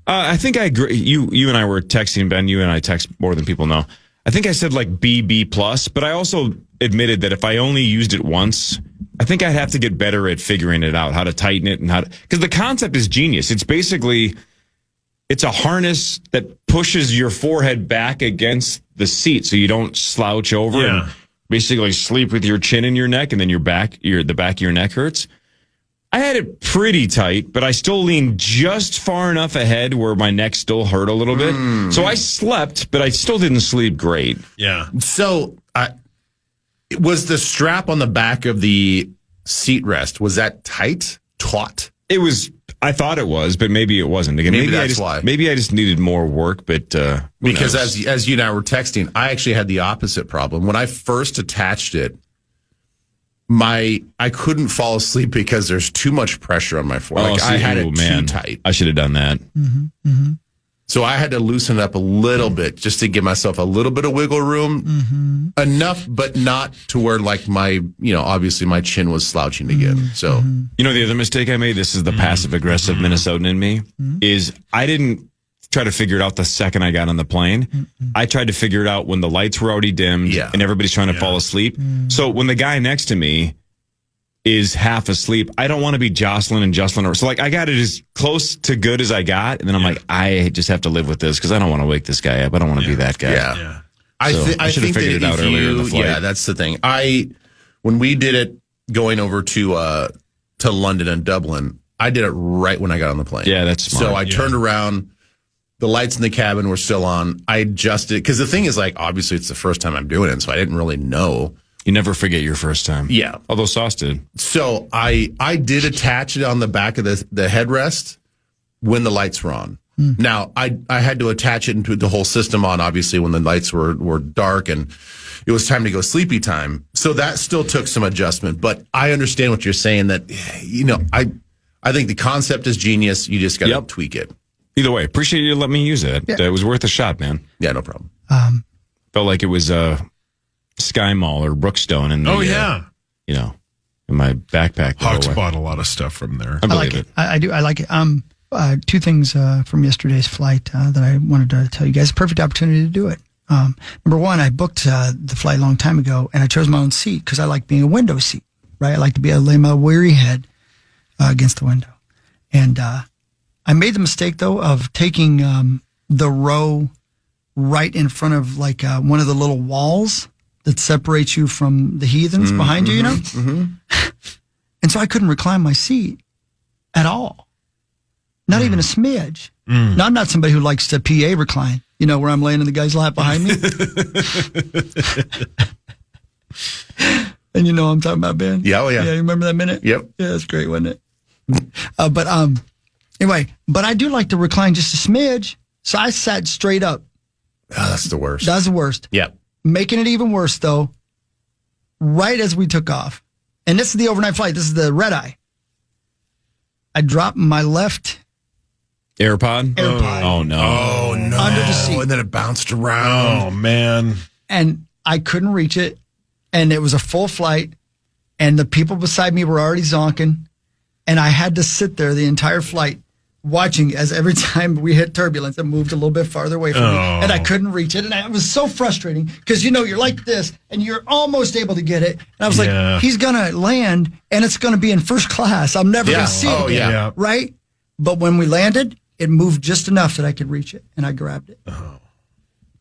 I think I agree. You and I were texting, Ben. You and I text more than people know. I think I said like BB plus, but I also admitted that if I only used it once, I think I'd have to get better at figuring it out, how to tighten it and because the concept is genius. It's basically it's a harness that pushes your forehead back against the seat so you don't slouch over and basically sleep with your chin in your neck, and then the back of your neck hurts. I had it pretty tight, but I still leaned just far enough ahead where my neck still hurt a little bit. So I slept, but I still didn't sleep great. Yeah. So was the strap on the back of the seat rest, was that taut? It was. I thought it was, but maybe it wasn't. Again, maybe that's why. Maybe I just needed more work, but because as you and I were texting, I actually had the opposite problem. When I first attached it, I couldn't fall asleep because there's too much pressure on my forehead. I had it too tight. I should have done that. So I had to loosen it up a little bit just to give myself a little bit of wiggle room, enough, but not to where like obviously my chin was slouching again. So, the other mistake I made, this is the passive aggressive Minnesotan in me, is I didn't try to figure it out the second I got on the plane. I tried to figure it out when the lights were already dimmed and everybody's trying to fall asleep. So when the guy next to me is half asleep, I don't want to be jostling. So like I got it as close to good as I got, and then I'm like, I just have to live with this because I don't want to wake this guy up. I don't want to be that guy. Yeah. I should have figured it out earlier in the flight. Yeah, that's the thing. When we did it going over to London and Dublin, I did it right when I got on the plane. Yeah, that's smart. So I turned around. The lights in the cabin were still on. I adjusted because the thing is, like, obviously it's the first time I'm doing it, so I didn't really know. You never forget your first time. Yeah. Although Sauce did. So I did attach it on the back of the headrest when the lights were on. Now, I had to attach it into the whole system on, obviously, when the lights were dark and it was time to go sleepy time. So that still took some adjustment. But I understand what you're saying that, I think the concept is genius. You just got to tweak it. Either way, appreciate you letting me use it. Yeah. It was worth a shot, man. Yeah, no problem. Felt like it was Sky Mall or Brookstone. And in my backpack. Hawks bought a lot of stuff from there. I believe it. I do. I like it. Two things from yesterday's flight that I wanted to tell you guys. Perfect opportunity to do it. Number one, I booked the flight a long time ago, and I chose my own seat because I like being a window seat, right? I like to be able to lay my weary head against the window. And I made the mistake, though, of taking the row right in front of like one of the little walls that separates you from the heathens behind you, And so I couldn't recline my seat at all. Not even a smidge. Now, I'm not somebody who likes to PA recline, where I'm laying in the guy's lap behind me. And you know what I'm talking about, Ben? Yeah, oh yeah. Yeah, you remember that minute? Yep. Yeah, that's great, wasn't it? Anyway, but I do like to recline just a smidge. So I sat straight up. Oh, that's the worst. That's the worst. Yep. Making it even worse, though, right as we took off. And this is the overnight flight. This is the red eye. I dropped my left AirPod? Oh, no. Oh, no. Under the seat. And then it bounced around. Oh, man. And I couldn't reach it. and it was a full flight, and the people beside me were already zonking, and I had to sit there the entire flight watching as every time we hit turbulence, it moved a little bit farther away from me, and I couldn't reach it, and it was so frustrating because you're like this, and you're almost able to get it, and I was like, he's gonna land, and it's gonna be in first class. I'm never gonna see it again, right? But when we landed, it moved just enough that I could reach it, and I grabbed it.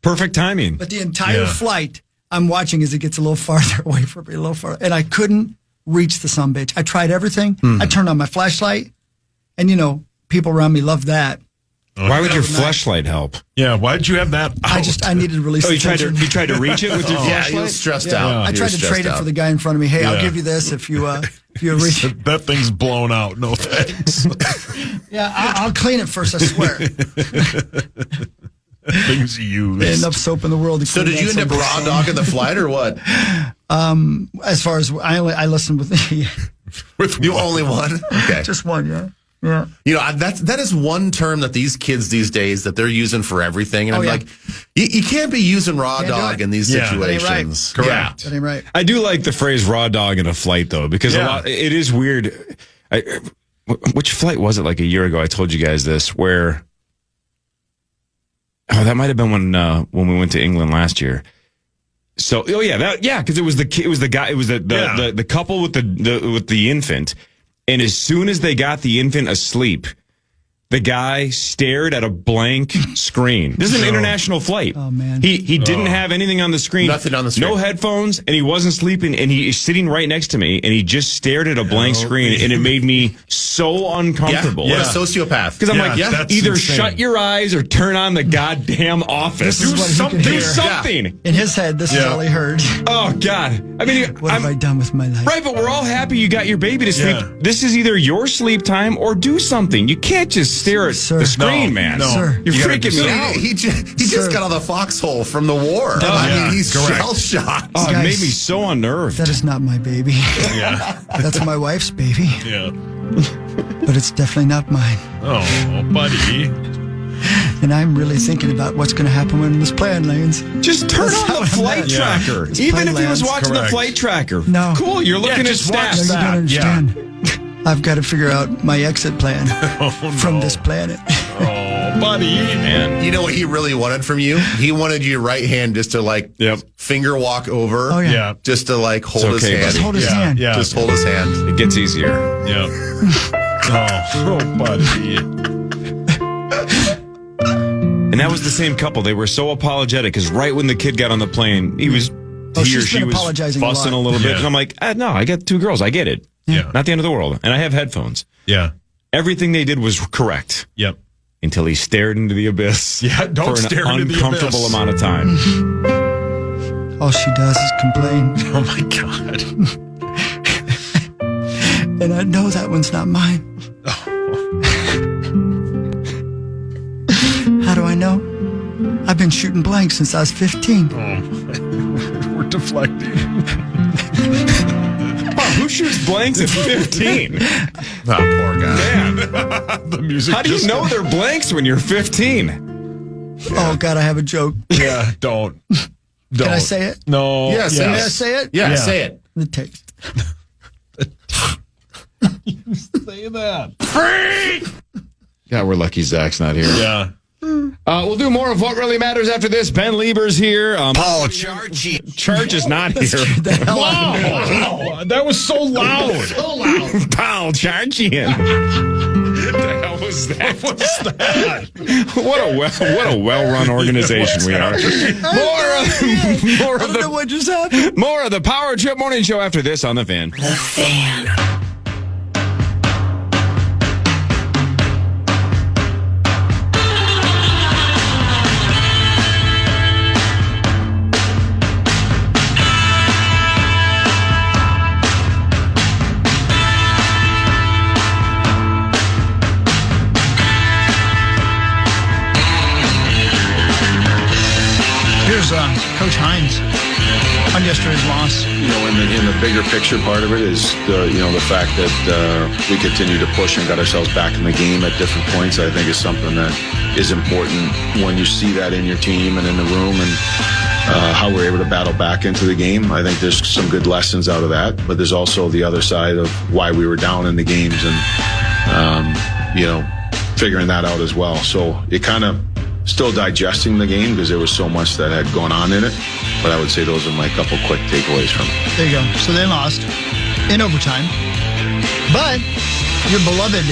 Perfect timing. But the entire flight, I'm watching as it gets a little farther away from me, a little farther, and I couldn't reach the sumbitch. I tried everything. I turned on my flashlight, and people around me love that. Why would your flashlight help? Yeah, why did you have that out? I needed to release the tension. You tried to reach it with your flashlight? Yeah, he was stressed out. I tried to trade it for the guy in front of me. Hey, I'll give you this if you reach it. That thing's blown out. No thanks. Yeah, I'll clean it first, I swear. Things used. Enough soap in the world to So clean did you end up raw dogging the flight or what? As far as I listened with You only one? Okay. just one, yeah. Yeah. That is one term that these kids these days that they're using for everything. And I'm like, you can't be using raw dog in these situations. That ain't right. Correct. That ain't right. I do like the phrase raw dog in a flight, though, because it is weird. Which flight was it like a year ago? I told you guys this, where... Oh, that might have been when we went to England last year. So, because it was the couple with the infant, and as soon as they got the infant asleep, the guy stared at a blank screen. This is an international flight. Oh, man. He didn't have anything on the screen. Nothing on the screen. No headphones, and he wasn't sleeping, and he is sitting right next to me, and he just stared at a blank screen, and it made me so uncomfortable. What a sociopath. Because I'm like, either insane. Shut your eyes or turn on the goddamn office. This is what he could Do hear. something. In his head, this is all he heard. Oh, God. I mean, What have I done with my life? right, but we're all happy you got your baby to sleep. Yeah. This is either your sleep time or do something. You can't just stare at Sir. the screen, man. No. Sir. You're You gotta freaking do me something. out. He just got out of the foxhole from the war. I mean, he's correct. shell-shocked. Oh, it Guys, made me so unnerved. That is not my baby. Yeah. That's my wife's baby, Yeah. but it's definitely not mine. Oh, buddy. And I'm really thinking about what's going to happen when this plane lands. Just turn That's on how the I'm flight at. tracker. This Even plane if he was lands. watching the Correct. flight tracker. No. Cool, you're looking at just watch stats. You that. don't understand. I've got to figure out my exit plan from this planet. Oh, buddy. Man. You know what he really wanted from you? He wanted your right hand just to finger walk over. Oh, yeah. Yeah. Just to hold his okay, hand. Just hold his Yeah. hand. Yeah. Just hold his hand. It gets easier. Yeah. Oh, buddy. And that was the same couple. They were so apologetic because right when the kid got on the plane, he or she's she been was apologizing a fussing lot. a little bit. Yeah. And I'm like, no, I got two girls. I get it. Yeah. Not the end of the world. And I have headphones. Yeah. Everything they did was correct Yep. until he stared into the abyss Yeah, don't for stare an into the uncomfortable abyss. amount of time. All she does is complain. Oh, my God. And I know that one's not mine. How do I know? I've been shooting blanks since I was 15. We're deflecting. Wow, who shoots blanks at 15? Oh, poor guy. Man, The music. how do you just- know they're blanks when you're 15? Oh, God, I have a joke. Yeah, don't. Can I say it? No. Yes, May I yes. say it? Yeah, say it. The taste. Say that. God, we're lucky Zach's not here. Yeah. We'll do more of What Really Matters after this. Ben Lieber's here. Paul Charchi. Church is not here. Wow. That was so loud. So loud. Paul Charchian. What the hell was that? What's that? What a well-run organization we are. More I of don't know what just happened. more of the Power Trip Morning Show after this on the Fan. The Fan. Here's Coach Hines on yesterday's loss. You know, in the bigger picture part of it is the fact that we continue to push and got ourselves back in the game at different points. I think is something that is important when you see that in your team and in the room. And how we're able to battle back into the game. I think there's some good lessons out of that, but there's also the other side of why we were down in the games and, figuring that out as well. So it kind of still digesting the game because there was so much that had gone on in it. But I would say those are my couple quick takeaways from it. There you go. So they lost in overtime. But your beloved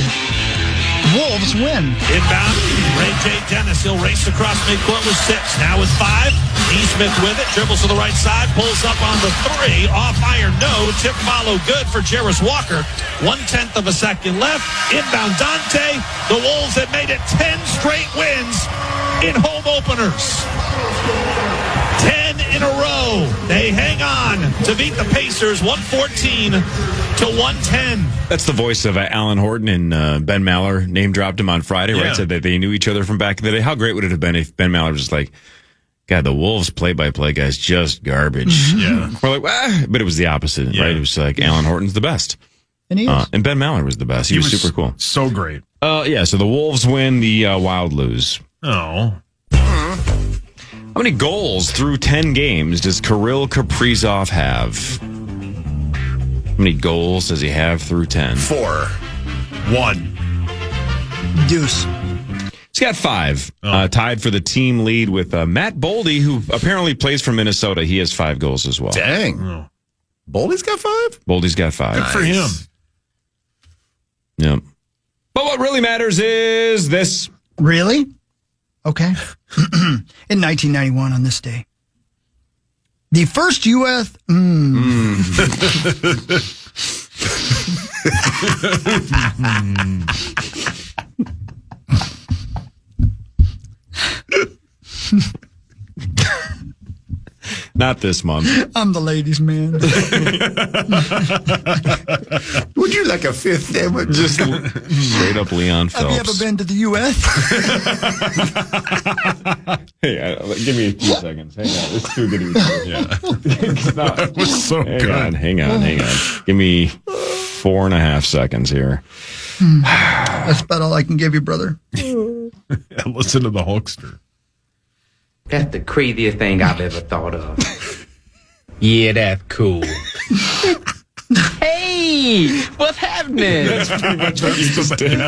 Wolves win. Inbound, Ray J. Dennis. He'll race across midcourt with 6. Now with 5. Neesmith with it. Dribbles to the right side. Pulls up on the 3. Off iron, no. Tip follow good for Jarris Walker. 1/10 of a second left. Inbound Dante. The Wolves have made it 10 straight wins in home openers. 10 in a row. They hang on to beat the Pacers 114 to 110. That's the voice of Alan Horton, and Ben Maller name dropped him on Friday, right? Said that they knew each other from back in the day. How great would it have been if Ben Maller was just like, God, the Wolves play-by-play guy's just garbage. Yeah. We're like, but it was the opposite, right? It was like Alan Horton's the best. And he is. And Ben Maller was the best. He was super cool. So great. So the Wolves win, the Wild lose. Oh. How many goals through 10 games does Kirill Kaprizov have? How many goals does he have through 10? 4. 1. Deuce. He's got 5. Tied for the team lead with Matt Boldy, who apparently plays for Minnesota. He has 5 goals as well. Dang. Oh. Boldy's got 5? Boldy's got 5. Good for him. Yep. But what really matters is this. Really? Okay. In 1991, on this day, the first U.S. Not this month. I'm the ladies' man. Would you like a 5th sandwich? Just straight up Leon Phelps. Have you ever been to the U.S.? Hey, give me a few seconds. Hang on. It's too good to be true. Yeah. That was so good. Hang on. Give me 4.5 seconds here. That's about all I can give you, brother. Listen to the Hulkster. That's the craziest thing I've ever thought of. Yeah, that's cool. Hey, what's happening? That's pretty much what you just did.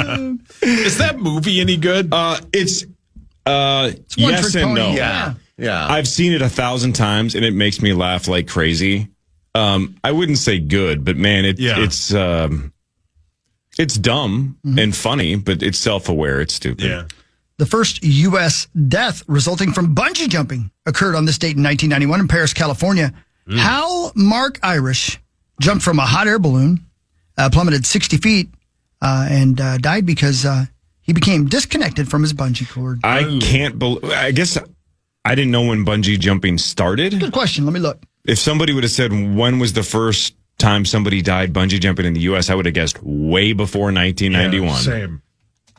Is that movie any good? It's yes and no. Yeah. I've seen it 1,000 times, and it makes me laugh like crazy. I wouldn't say good, but man, it's dumb and funny, but it's self-aware. It's stupid. Yeah. The first U.S. death resulting from bungee jumping occurred on this date in 1991 in Paris, California. Hal Mark Irish jumped from a hot air balloon, plummeted 60 feet, and died because he became disconnected from his bungee cord. I can't believe. I guess I didn't know when bungee jumping started. Good question. Let me look. If somebody would have said when was the first time somebody died bungee jumping in the U.S., I would have guessed way before 1991. Yeah, same.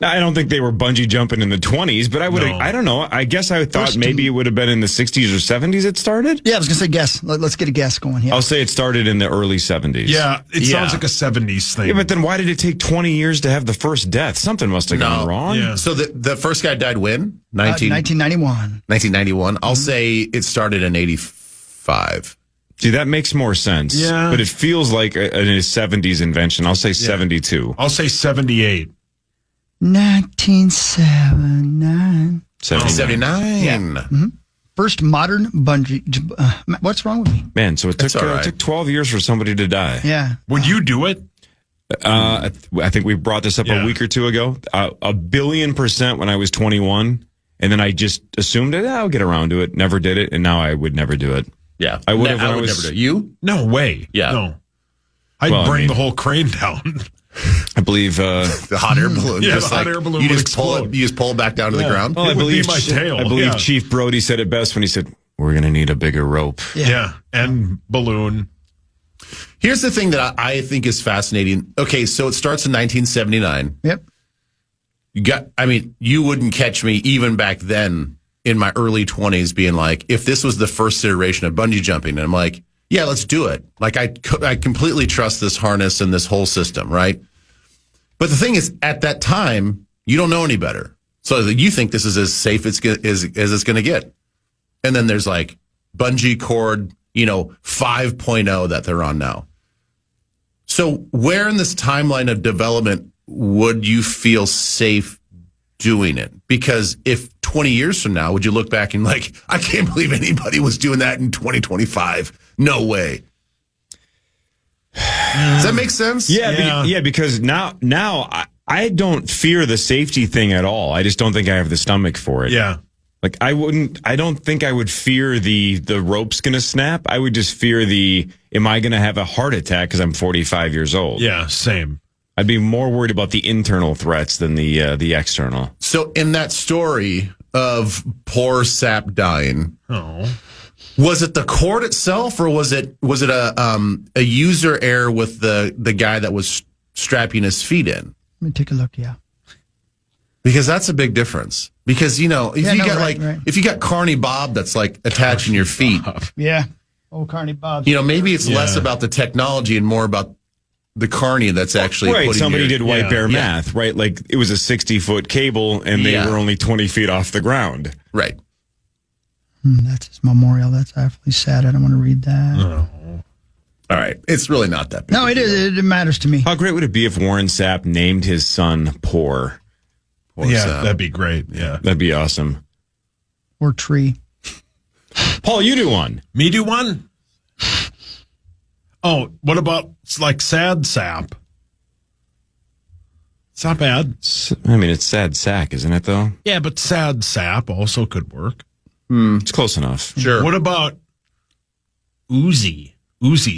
I don't think they were bungee jumping in the 20s, but I would. I don't know. I guess I thought maybe it would have been in the 60s or 70s it started. Yeah, I was going to say guess. Let's get a guess going here. I'll say it started in the early 70s. Yeah, it sounds like a 70s thing. Yeah, but then why did it take 20 years to have the first death? Something must have gone wrong. Yeah. So the first guy died when? 1991. 1991. I'll say it started in 85. See, that makes more sense. Yeah. But it feels like a 70s invention. I'll say 72. I'll say 78. 1979. 79. Yeah. Mm-hmm. First modern bungee. What's wrong with me? Man, so it took 12 years for somebody to die. Yeah. Would you do it? I think we brought this up a week or two ago. 1,000,000,000% when I was 21. And then I just assumed I'll get around to it. Never did it. And now I would never do it. Yeah. I would have when I would never do it. You? No way. Yeah. No. I'd bring the whole crane down. I believe the hot air balloon. Yeah, the hot air balloon would explode. You just pull it back down to the ground. Well, It would be my tail. I believe Chief Brody said it best when he said, "We're going to need a bigger rope." Yeah, and balloon. Here's the thing that I think is fascinating. Okay, so it starts in 1979. Yep. You wouldn't catch me even back then in my early 20s being like, if this was the first iteration of bungee jumping, and I'm like, yeah, let's do it. Like, I completely trust this harness and this whole system, right? But the thing is, at that time, you don't know any better. So you think this is as safe as it's going to get. And then there's like bungee cord, 5.0 that they're on now. So where in this timeline of development would you feel safe doing it? Because if 20 years from now, would you look back and like, I can't believe anybody was doing that in 2025. No way. Does that make sense? Yeah, because now I don't fear the safety thing at all. I just don't think I have the stomach for it. Yeah. Like I don't think I would fear the rope's going to snap. I would just fear am I going to have a heart attack because I'm 45 years old? Yeah, same. I'd be more worried about the internal threats than the external. So in that story of poor Sap dying, was it the cord itself or was it a user error with the guy that was strapping his feet in? Let me take a look. Yeah. Because that's a big difference. Because, if you got Carney Bob that's like attaching your feet. Yeah. Oh, Carney Bob. Maybe it's less about the technology and more about the Carney that's actually right. Somebody did white bear math, right? Like it was a 60-foot cable and they were only 20 feet off the ground. Right. That's his memorial. That's awfully sad. I don't want to read that. Oh. All right. It's really not that big. No, it is. It matters to me. How great would it be if Warren Sapp named his son Poor? Yeah, that'd be great. Yeah. That'd be awesome. Or Tree. Paul, you do one. Me do one? Oh, what about like Sad Sap? It's not bad. I mean, it's Sad Sack, isn't it, though? Yeah, but Sad Sap also could work. It's close enough. Sure. What about Oozy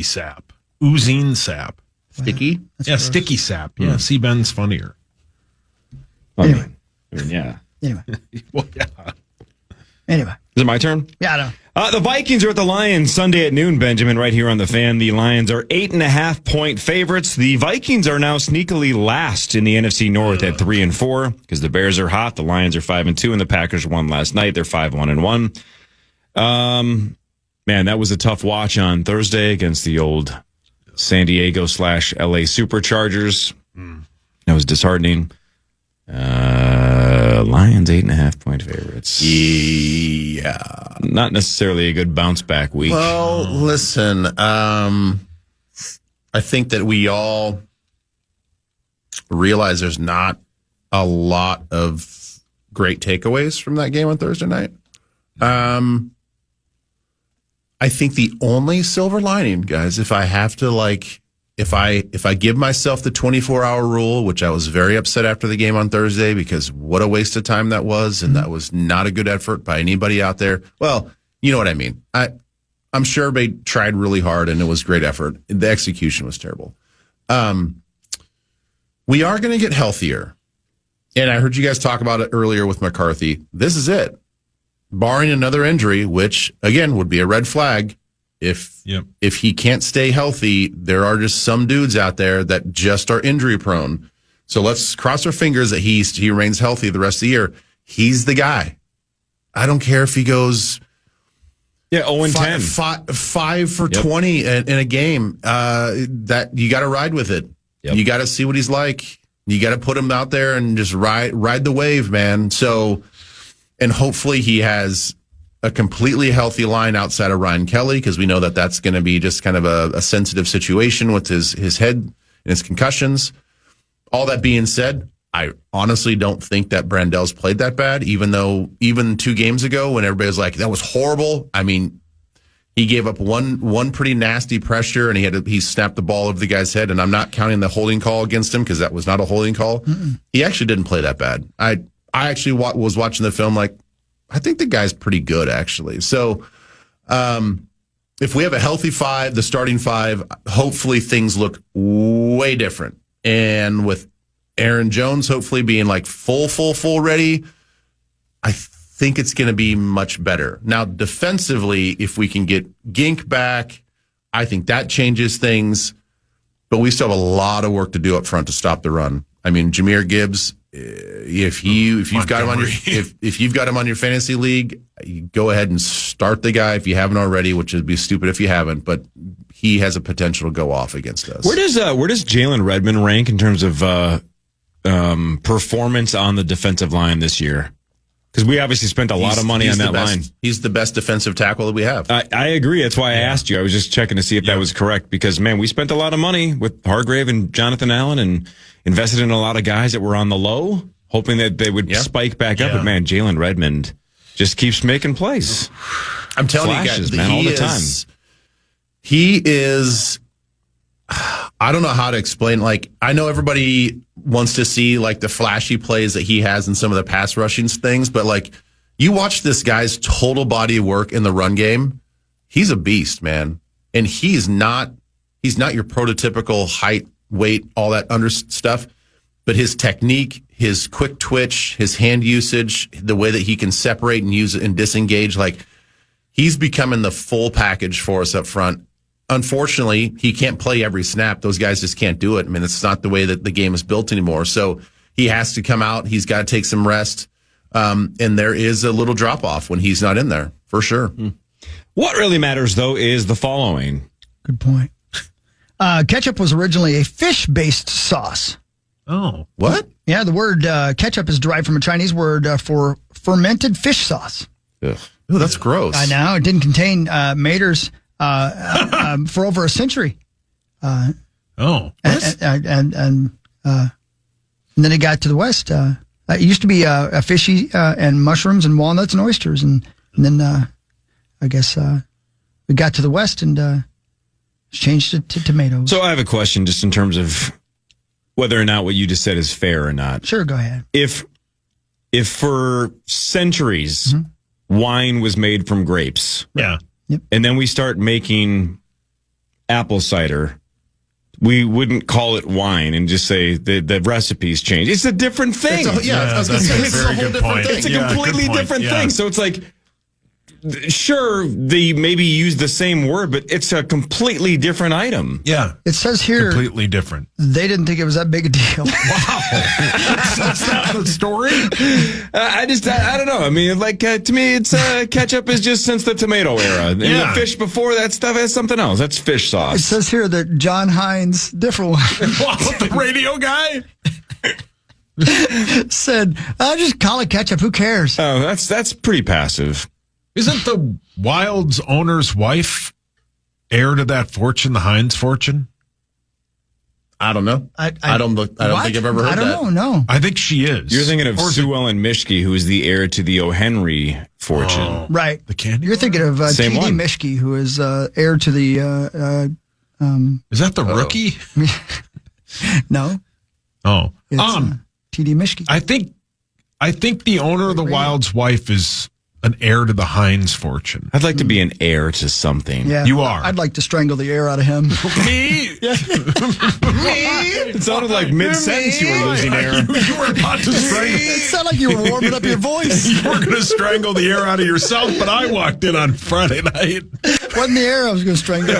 Sap? Oozine Sap. Sticky? Gross. Sticky Sap. Yeah, see, Ben's funnier. Anyway. Yeah. Anyway. Well, yeah. Anyway. Is it my turn? Yeah, I know. The Vikings are at the Lions Sunday at noon, Benjamin, right here on the Fan. The Lions are 8.5-point favorites. The Vikings are now sneakily last in the NFC North at 3-4 because the Bears are hot. The Lions are 5-2 and the Packers won last night. They're 5-1-1. Man, that was a tough watch on Thursday against the old San Diego / LA Superchargers. That was disheartening. Lions 8.5-point favorites. Yeah. Not necessarily a good bounce back week. Well, listen, I think that we all realize there's not a lot of great takeaways from that game on Thursday night. I think the only silver lining, guys, if I have to if I give myself the 24-hour rule, which I was very upset after the game on Thursday because what a waste of time that was, and that was not a good effort by anybody out there. Well, you know what I mean. I'm sure they tried really hard, and it was great effort. The execution was terrible. We are going to get healthier, and I heard you guys talk about it earlier with McCarthy. This is it. Barring another injury, which, again, would be a red flag. If he can't stay healthy, there are just some dudes out there that just are injury prone. So let's cross our fingers that he remains healthy the rest of the year. He's the guy. I don't care if he goes 0-10. 5 for 20 in a game. That you got to ride with it. Yep. You got to see what he's like. You got to put him out there and just ride the wave, man. So, and hopefully he has a completely healthy line outside of Ryan Kelly, because we know that that's going to be just kind of a sensitive situation with his head and his concussions. All that being said, I honestly don't think that Brandel's played that bad, even 2 games ago when everybody was like, that was horrible. I mean, he gave up one pretty nasty pressure, and he snapped the ball over the guy's head, and I'm not counting the holding call against him because that was not a holding call. He actually didn't play that bad. I actually was watching the film like, I think the guy's pretty good, actually. So if we have a healthy 5, the starting 5, hopefully things look way different. And with Aaron Jones hopefully being like full ready, I think it's going to be much better. Now, defensively, if we can get Gink back, I think that changes things. But we still have a lot of work to do up front to stop the run. I mean, Jahmyr Gibbs, if you've got him on your fantasy league, you go ahead and start the guy if you haven't already, which would be stupid if you haven't. But he has a potential to go off against us. Where does Jalen Redmond rank in terms of performance on the defensive line this year? Because we obviously spent a lot of money on that line. He's the best defensive tackle that we have. I agree. That's why I asked you. I was just checking to see if that was correct. Because, man, we spent a lot of money with Hargrave and Jonathan Allen and invested in a lot of guys that were on the low, hoping that they would spike back up. But, man, Jalen Redmond just keeps making plays. I'm telling Flashes, you guys, man, all the time. He is... I don't know how to explain. Like, I know everybody wants to see like the flashy plays that he has in some of the pass rushing things, but like you watch this guy's total body of work in the run game, he's a beast, man. And he's not your prototypical height, weight, all that under stuff, but his technique, his quick twitch, his hand usage, the way that he can separate and use it and disengage, like he's becoming the full package for us up front. Unfortunately, he can't play every snap. Those guys just can't do it. I mean, it's not the way that the game is built anymore. So he has to come out. He's got to take some rest. And there is a little drop off when he's not in there, for sure. What really matters, though, is the following. Good point. Ketchup was originally a fish-based sauce. Oh. What? Yeah, the word ketchup is derived from a Chinese word for fermented fish sauce. Ugh. Oh, that's gross. I know. It didn't contain maters for over a century. And then it got to the West. It used to be a fishy and mushrooms and walnuts and oysters. And then I guess we got to the West and changed it to tomatoes. So I have a question just in terms of whether or not what you just said is fair or not. Sure, go ahead. If for centuries wine was made from grapes. Yeah. Yep. And then we start making apple cider, we wouldn't call it wine and just say the recipes change. It's a different thing. I was going to say, it's a whole different thing. It's a completely different thing. So it's like, sure, they maybe use the same word, but it's a completely different item. Yeah. It says here, completely different. They didn't think it was that big a deal. Wow. That's not the story? I don't know. I mean, like, to me, it's ketchup is just since the tomato era. And the fish before that stuff has something else. That's fish sauce. It says here that John Hines, different one. The radio guy? said, I'll just call it ketchup. Who cares? Oh, that's pretty passive. Isn't the Wild's owner's wife heir to that fortune, the Heinz fortune? I don't know. I don't think I've ever heard that. I don't know, no. I think she is. You're thinking of Sue Ellen Mischke, who is the heir to the O'Henry fortune. Oh, right. The candy. You're thinking of T.D. Mischke, who is heir to the... is that the rookie? No. Oh. It's T.D. Mischke. I think the owner of the Wild's wife is an heir to the Heinz fortune. I'd like to be an heir to something. Yeah, you are. I'd like to strangle the air out of him. Me? Me? It sounded like mid-sentence you were losing air. You were about to strangle. It sounded like you were warming up your voice. You were going to strangle the air out of yourself, but I walked in on Friday night. Wasn't the air I was going to strangle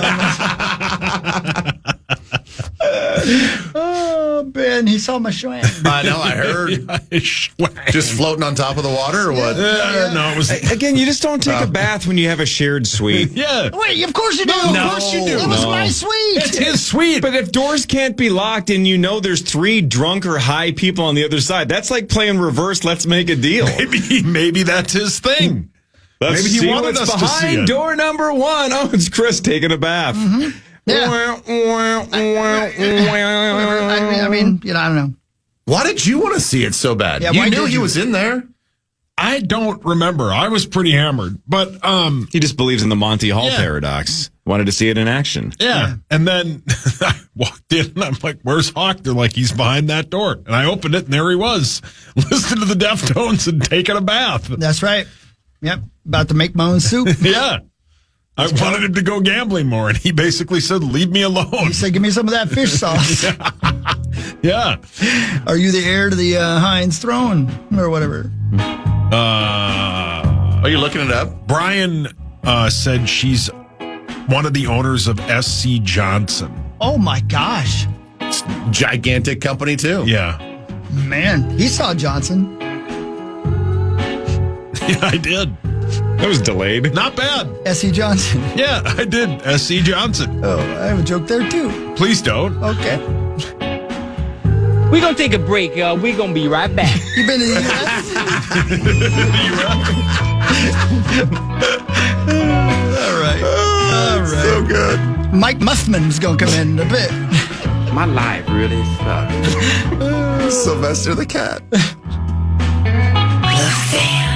Oh, Ben, he saw my swing. I know, I heard. Just floating on top of the water or what? No, it was... Again, you just don't take a bath when you have a shared suite. Yeah. Wait, of course you do. No, of course you do. It was my suite. It's his suite. But if doors can't be locked and you know there's 3 drunk or high people on the other side, that's like playing reverse let's make a deal. Maybe that's his thing. Let's Maybe he see wanted what's us to see behind it. door number 1. Oh, it's Chris taking a bath. Mm-hmm. Yeah. I mean, I don't know. Why did you want to see it so bad? Yeah, you why knew did he you? was in there. I don't remember. I was pretty hammered. But he just believes in the Monty Hall paradox. Wanted to see it in action. Yeah. And then I walked in and I'm like, where's Hawk? They're like, he's behind that door. And I opened it and there he was, listening to the Deftones and taking a bath. That's right. Yep. About to make my own soup. Yeah. I wanted him to go gambling more, and he basically said, leave me alone. He said, give me some of that fish sauce. Yeah. Are you the heir to the Heinz throne? Or whatever. Are you looking it up? Brian said she's one of the owners of SC Johnson. Oh, my gosh. It's a gigantic company, too. Yeah. Man, he saw Johnson. Yeah, I did. That was delayed. Not bad. S.E. Johnson. Yeah, I did. SC Johnson. Oh, I have a joke there, too. Please don't. Okay. We're going to take a break. We're going to be right back. You been to the U.S.? All right. All right. So good. Mike Muffman's going to come in a bit. My life really sucks. Sylvester the cat. The Fan.